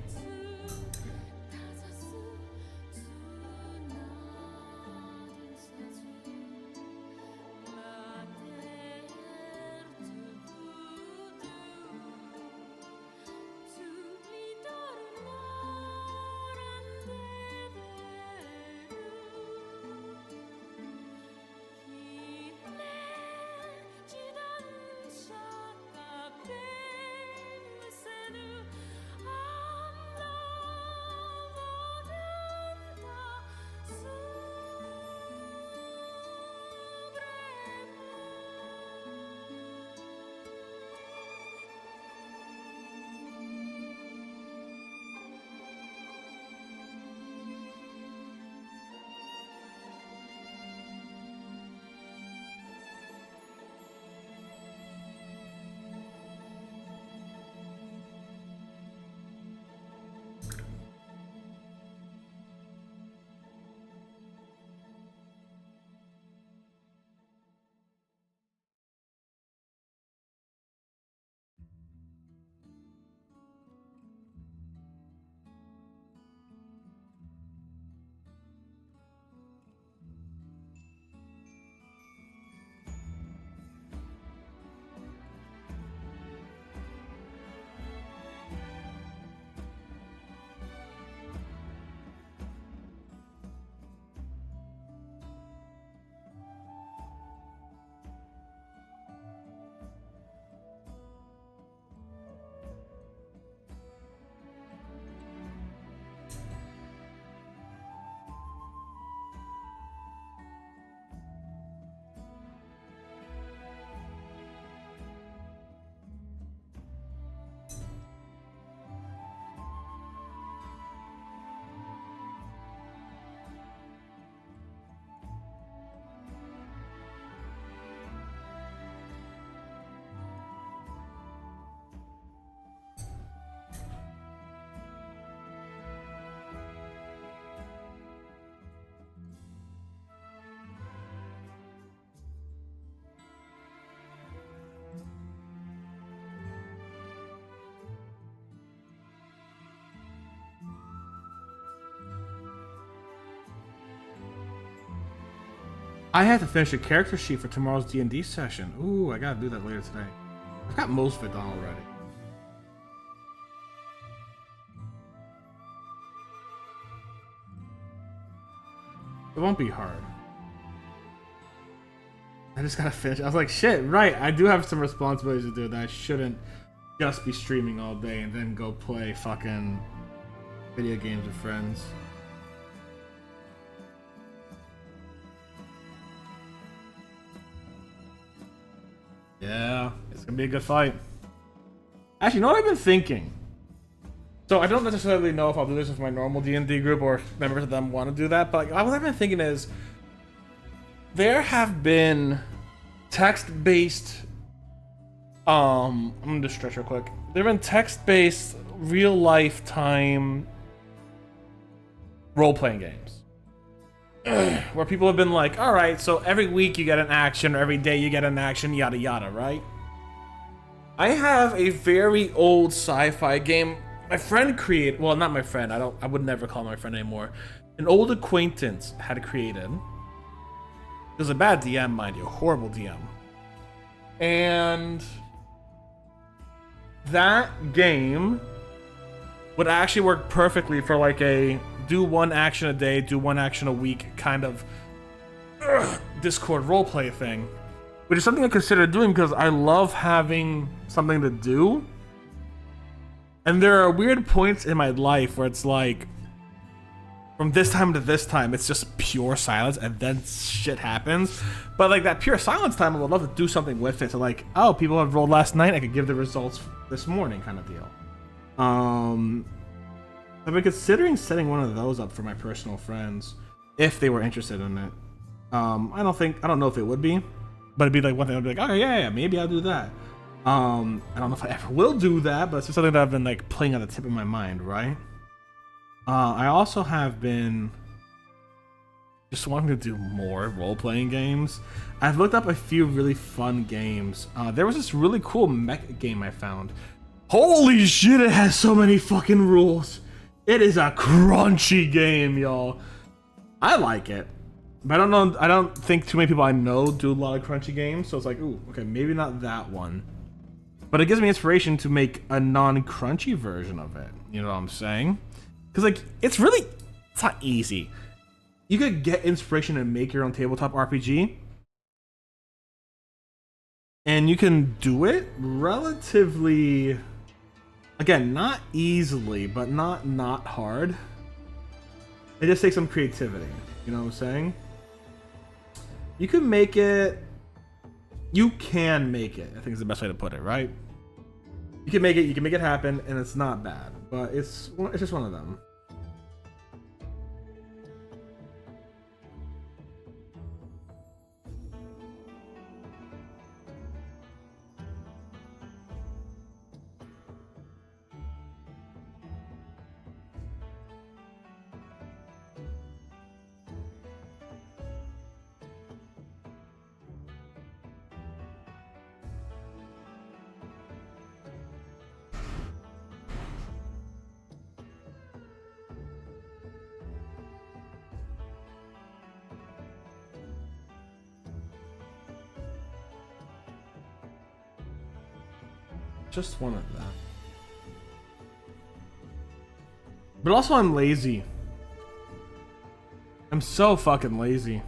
I have to finish a character sheet for tomorrow's D&D session. Ooh, I gotta do that later today. I've got most of it done already. It won't be hard. I just gotta finish. I was like, shit, right. I do have some responsibilities to do that I shouldn't just be streaming all day and then go play fucking video games with friends. Yeah, it's gonna be a good fight. Actually, you know what I've been thinking? So I don't necessarily know if I'll do this with my normal D&D group or if members of them want to do that, but like, what I've been thinking is there have been text-based I'm gonna just stretch real quick. There have been text-based real life time role-playing games where people have been like, all right, so every week you get an action or every day you get an action, yada yada, right? I have a very old sci-fi game my friend created. Well, not my friend. I would never call him my friend anymore. An old acquaintance had created. It was a bad DM, mind you, a horrible DM. And that game would actually work perfectly for like a do one action a day, do one action a week kind of Discord roleplay thing, which is something I consider doing because I love having something to do. And there are weird points in my life where it's like, from this time to this time, it's just pure silence, and then shit happens. But like that pure silence time, I would love to do something with it. So like, oh, people have rolled last night, I could give the results this morning, kind of deal. I've been considering setting one of those up for my personal friends if they were interested in it. I don't know if it would be, but it'd be like one thing I'd be like, oh yeah, maybe I'll do that. I don't know if I ever will do that, but it's just something that I've been like playing on the tip of my mind, right? I also have been just wanting to do more role-playing games. I've looked up a few really fun games. There was this really cool mech game I found. Holy shit, it has so many fucking rules. It is a crunchy game, y'all. I like it. But I don't think too many people I know do a lot of crunchy games, so it's like, ooh, okay, maybe not that one. But it gives me inspiration to make a non-crunchy version of it. You know what I'm saying? Because, like, it's not easy. You could get inspiration and make your own tabletop RPG. And you can do it relatively, again, not easily, but not hard. It just takes some creativity. You know what I'm saying? You can make it. You can make it. I think is the best way to put it, right? You can make it happen, and it's not bad. But it's just one of them. Just one of them. But also I'm lazy. I'm so fucking lazy.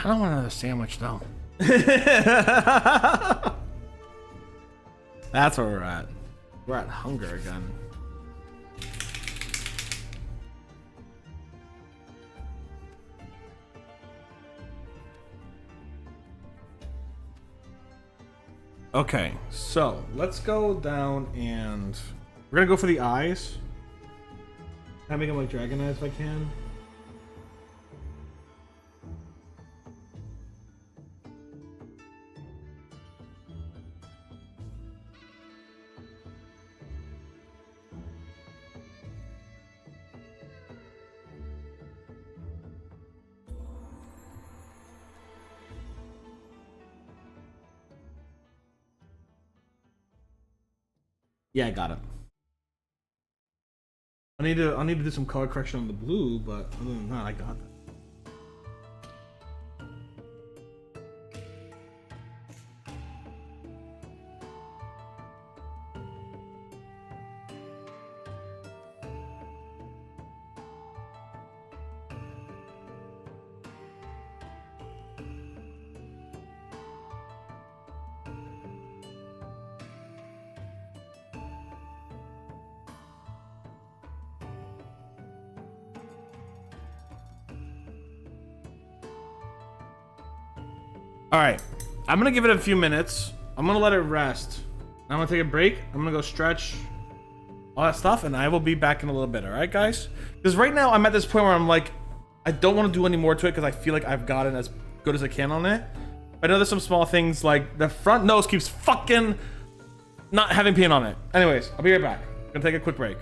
kind of want another sandwich though. That's where we're at. We're at hunger again. Okay, so let's go down and we're gonna go for the eyes. Can I make them like dragon eyes if I can? Yeah, I got it. I need to do some color correction on the blue, but other than that, I got it. All right, I'm gonna give it a few minutes. I'm gonna let it rest. I'm gonna take a break. I'm gonna go stretch all that stuff, and I will be back in a little bit. All right, guys? Because right now I'm at this point where I'm like, I don't want to do any more to it because I feel like I've gotten as good as I can on it. I know there's some small things like the front nose keeps fucking not having paint on it. Anyways, I'll be right back. Gonna take a quick break.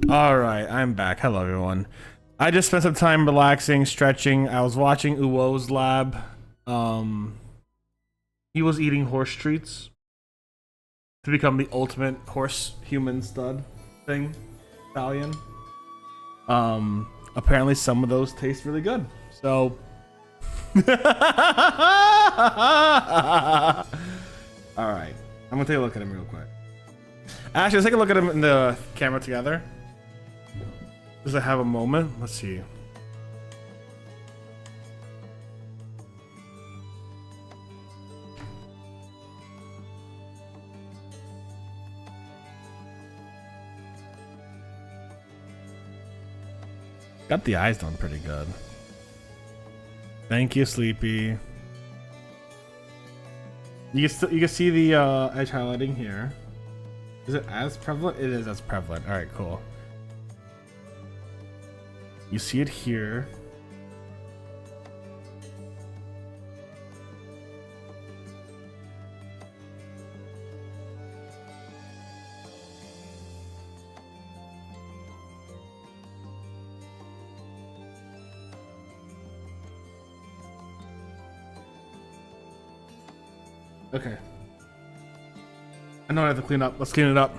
All right, I'm back. Hello, everyone. I just spent some time relaxing, stretching. I was watching Uwo's lab. He was eating horse treats to become the ultimate horse human stud thing, stallion. Apparently some of those taste really good. So all right, I'm gonna take a look at him real quick. Actually, let's take a look at him in the camera together. Does I have a moment? Let's see. Got the eyes done pretty good. Thank you, Sleepy. You can see the edge highlighting here. Is it as prevalent? It is as prevalent. All right, cool. You see it here. Okay. I know I have to clean up. Let's clean it up.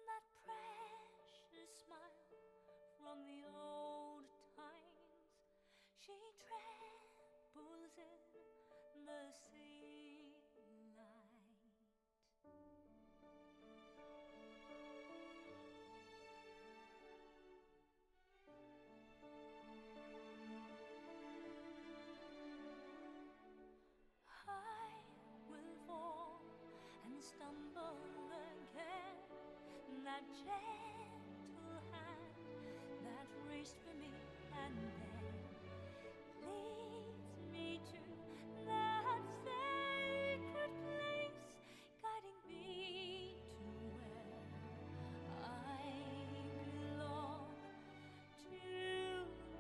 That precious smile from the old times, she trembles in the sea light. I will fall and stumble again. That gentle hand that reached for me and then leads me to that sacred place, guiding me to where I belong, to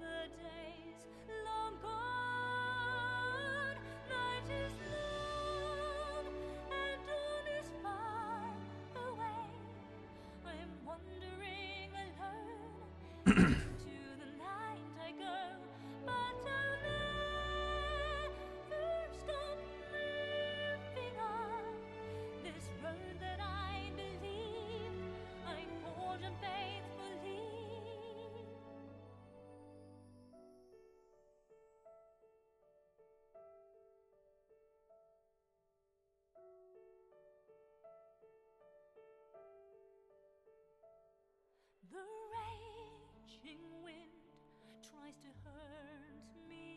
the days long gone. Night is long and dawn is far away. I'm wandering alone. To the night I go, but I'll never stop moving on this road that I believe I forged faithfully. The raging wind tries to hurt me.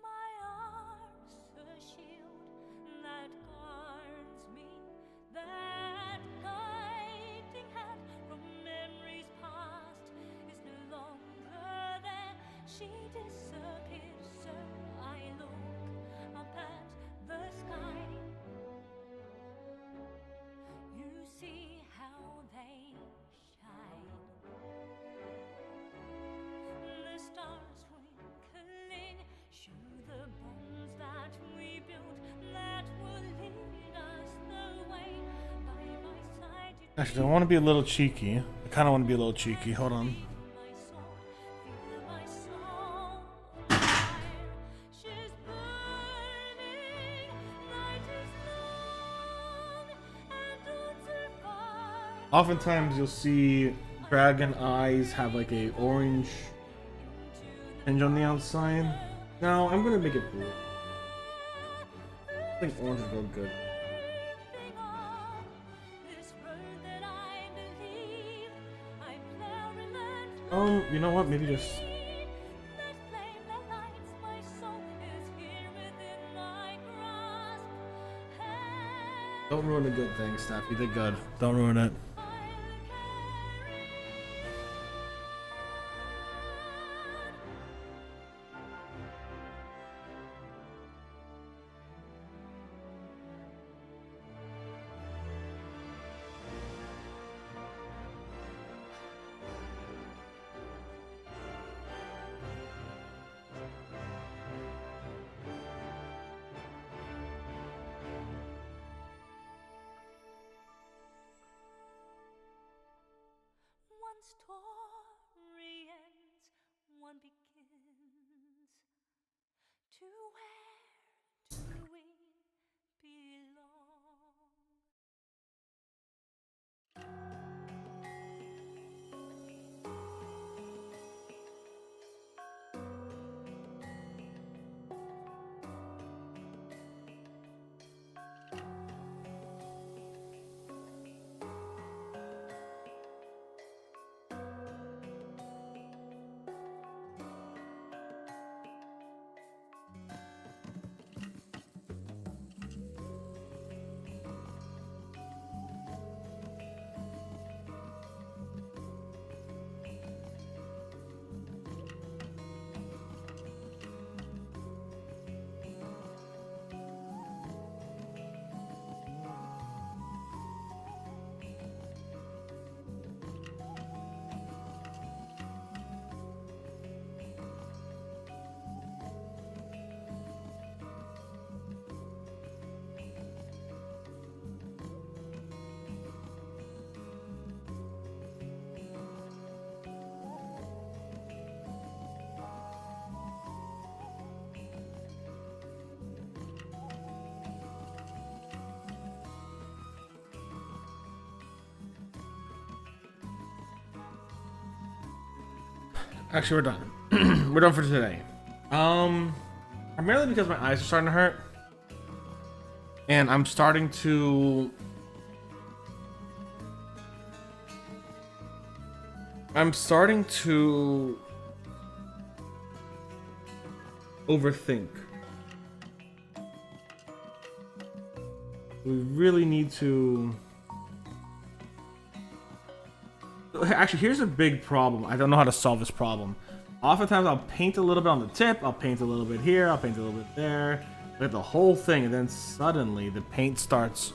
My arms a shield that guards me. That guiding Actually, I want to be a little cheeky. I kind of want to be a little cheeky. Hold on. My soul, feel my soul fire. She's burning, night is long, and don't survive. Oftentimes, you'll see dragon eyes have like a orange tinge on the outside. No, I'm gonna make it blue. I think orange would go good. Everything on this road that I believe, I plow relentless. You know what? Maybe just. That flame that lights my soul is here within my grasp. Don't ruin a good thing, Steph. You did good. Don't ruin it. I'll carry One story ends, one begins. To where do we belong? Actually, we're done. We're done for today. Primarily because my eyes are starting to hurt, and I'm starting to overthink. We really need to. Actually, here's a big problem. I don't know how to solve this problem. Oftentimes, I'll paint a little bit on the tip, I'll paint a little bit here, I'll paint a little bit there, like the whole thing, and then suddenly the paint starts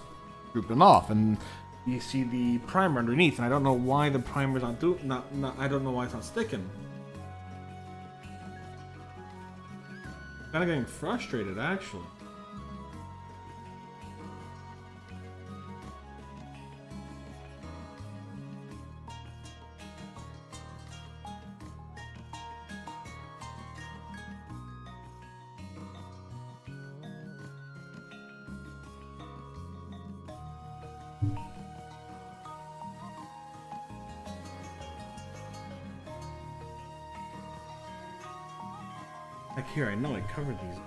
drooping off, and you see the primer underneath, and I don't know why the primer's not I don't know why it's not sticking. Kind of getting frustrated, actually. Like here, I know I covered these.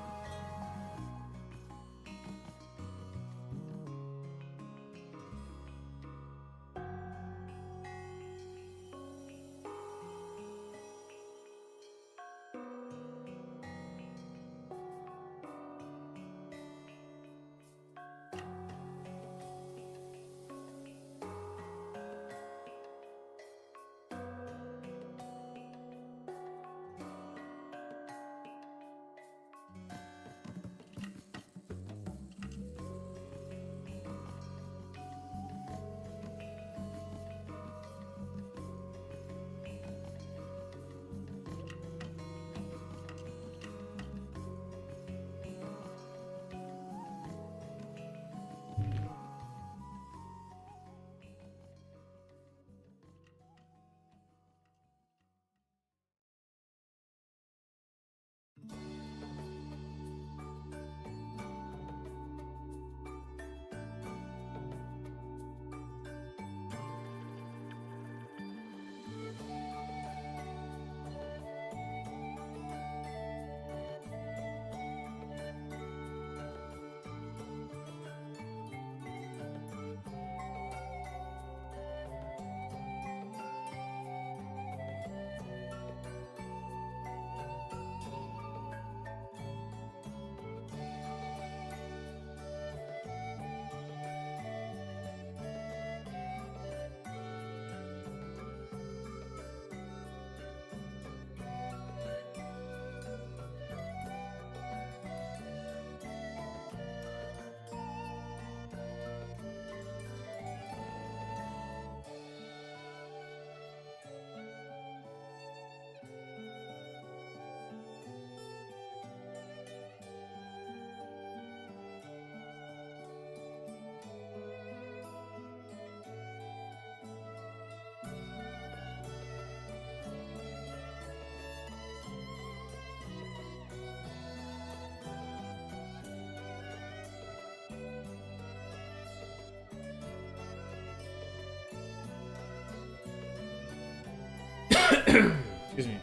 Excuse me.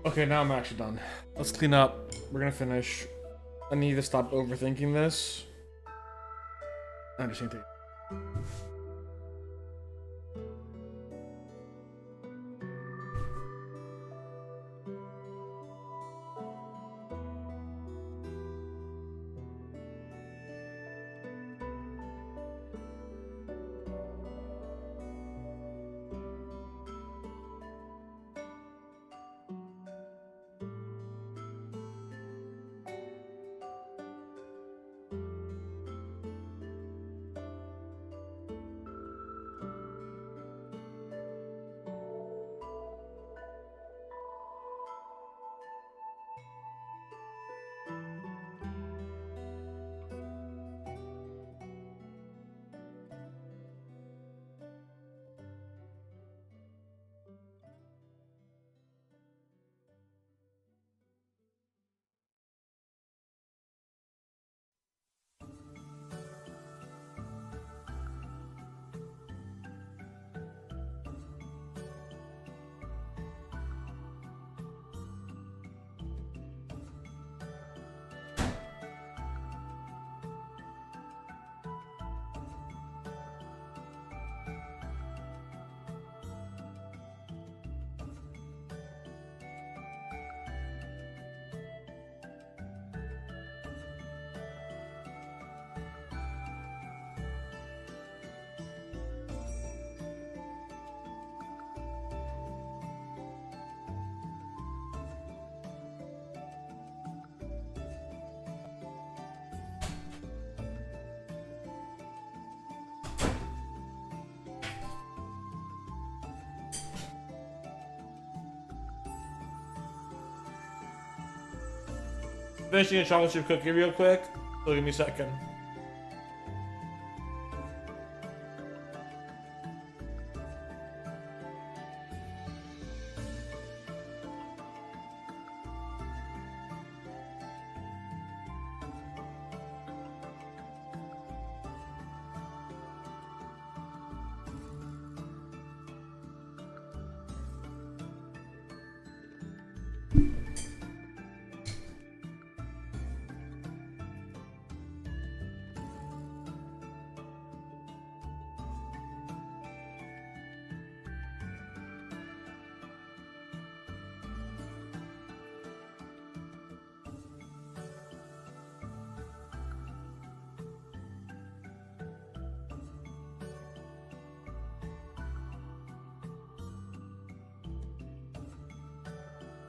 Okay, now I'm actually done. Let's clean up. We're gonna finish. I need to stop overthinking this. I just need to. Finishing a chocolate chip cookie real quick. So give me a second.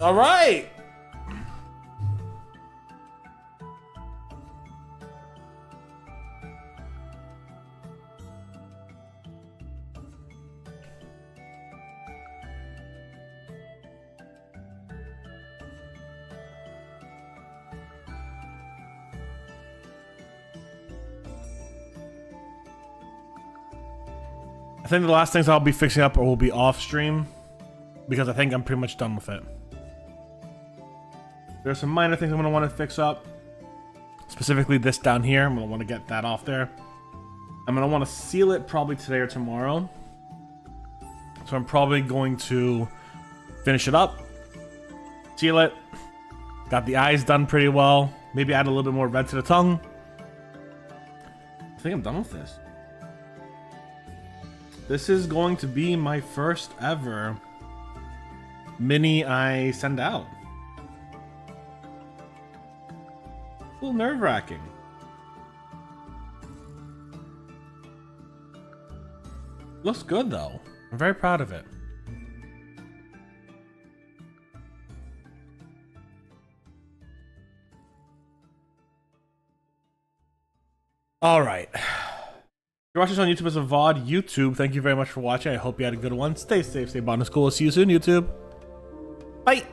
All right. I think the last things I'll be fixing up will be off stream because I think I'm pretty much done with it. There's some minor things I'm going to want to fix up. Specifically this down here. I'm going to want to get that off there. I'm going to want to seal it probably today or tomorrow. So I'm probably going to finish it up. Seal it. Got the eyes done pretty well. Maybe add a little bit more red to the tongue. I think I'm done with this. This is going to be my first ever mini I send out. A little nerve-wracking. Looks good though. I'm very proud of it. All right. If you're watching this on YouTube as a VOD, YouTube, thank you very much for watching. I hope you had a good one. Stay safe, stay Botanist Cool. See you soon, YouTube. Bye.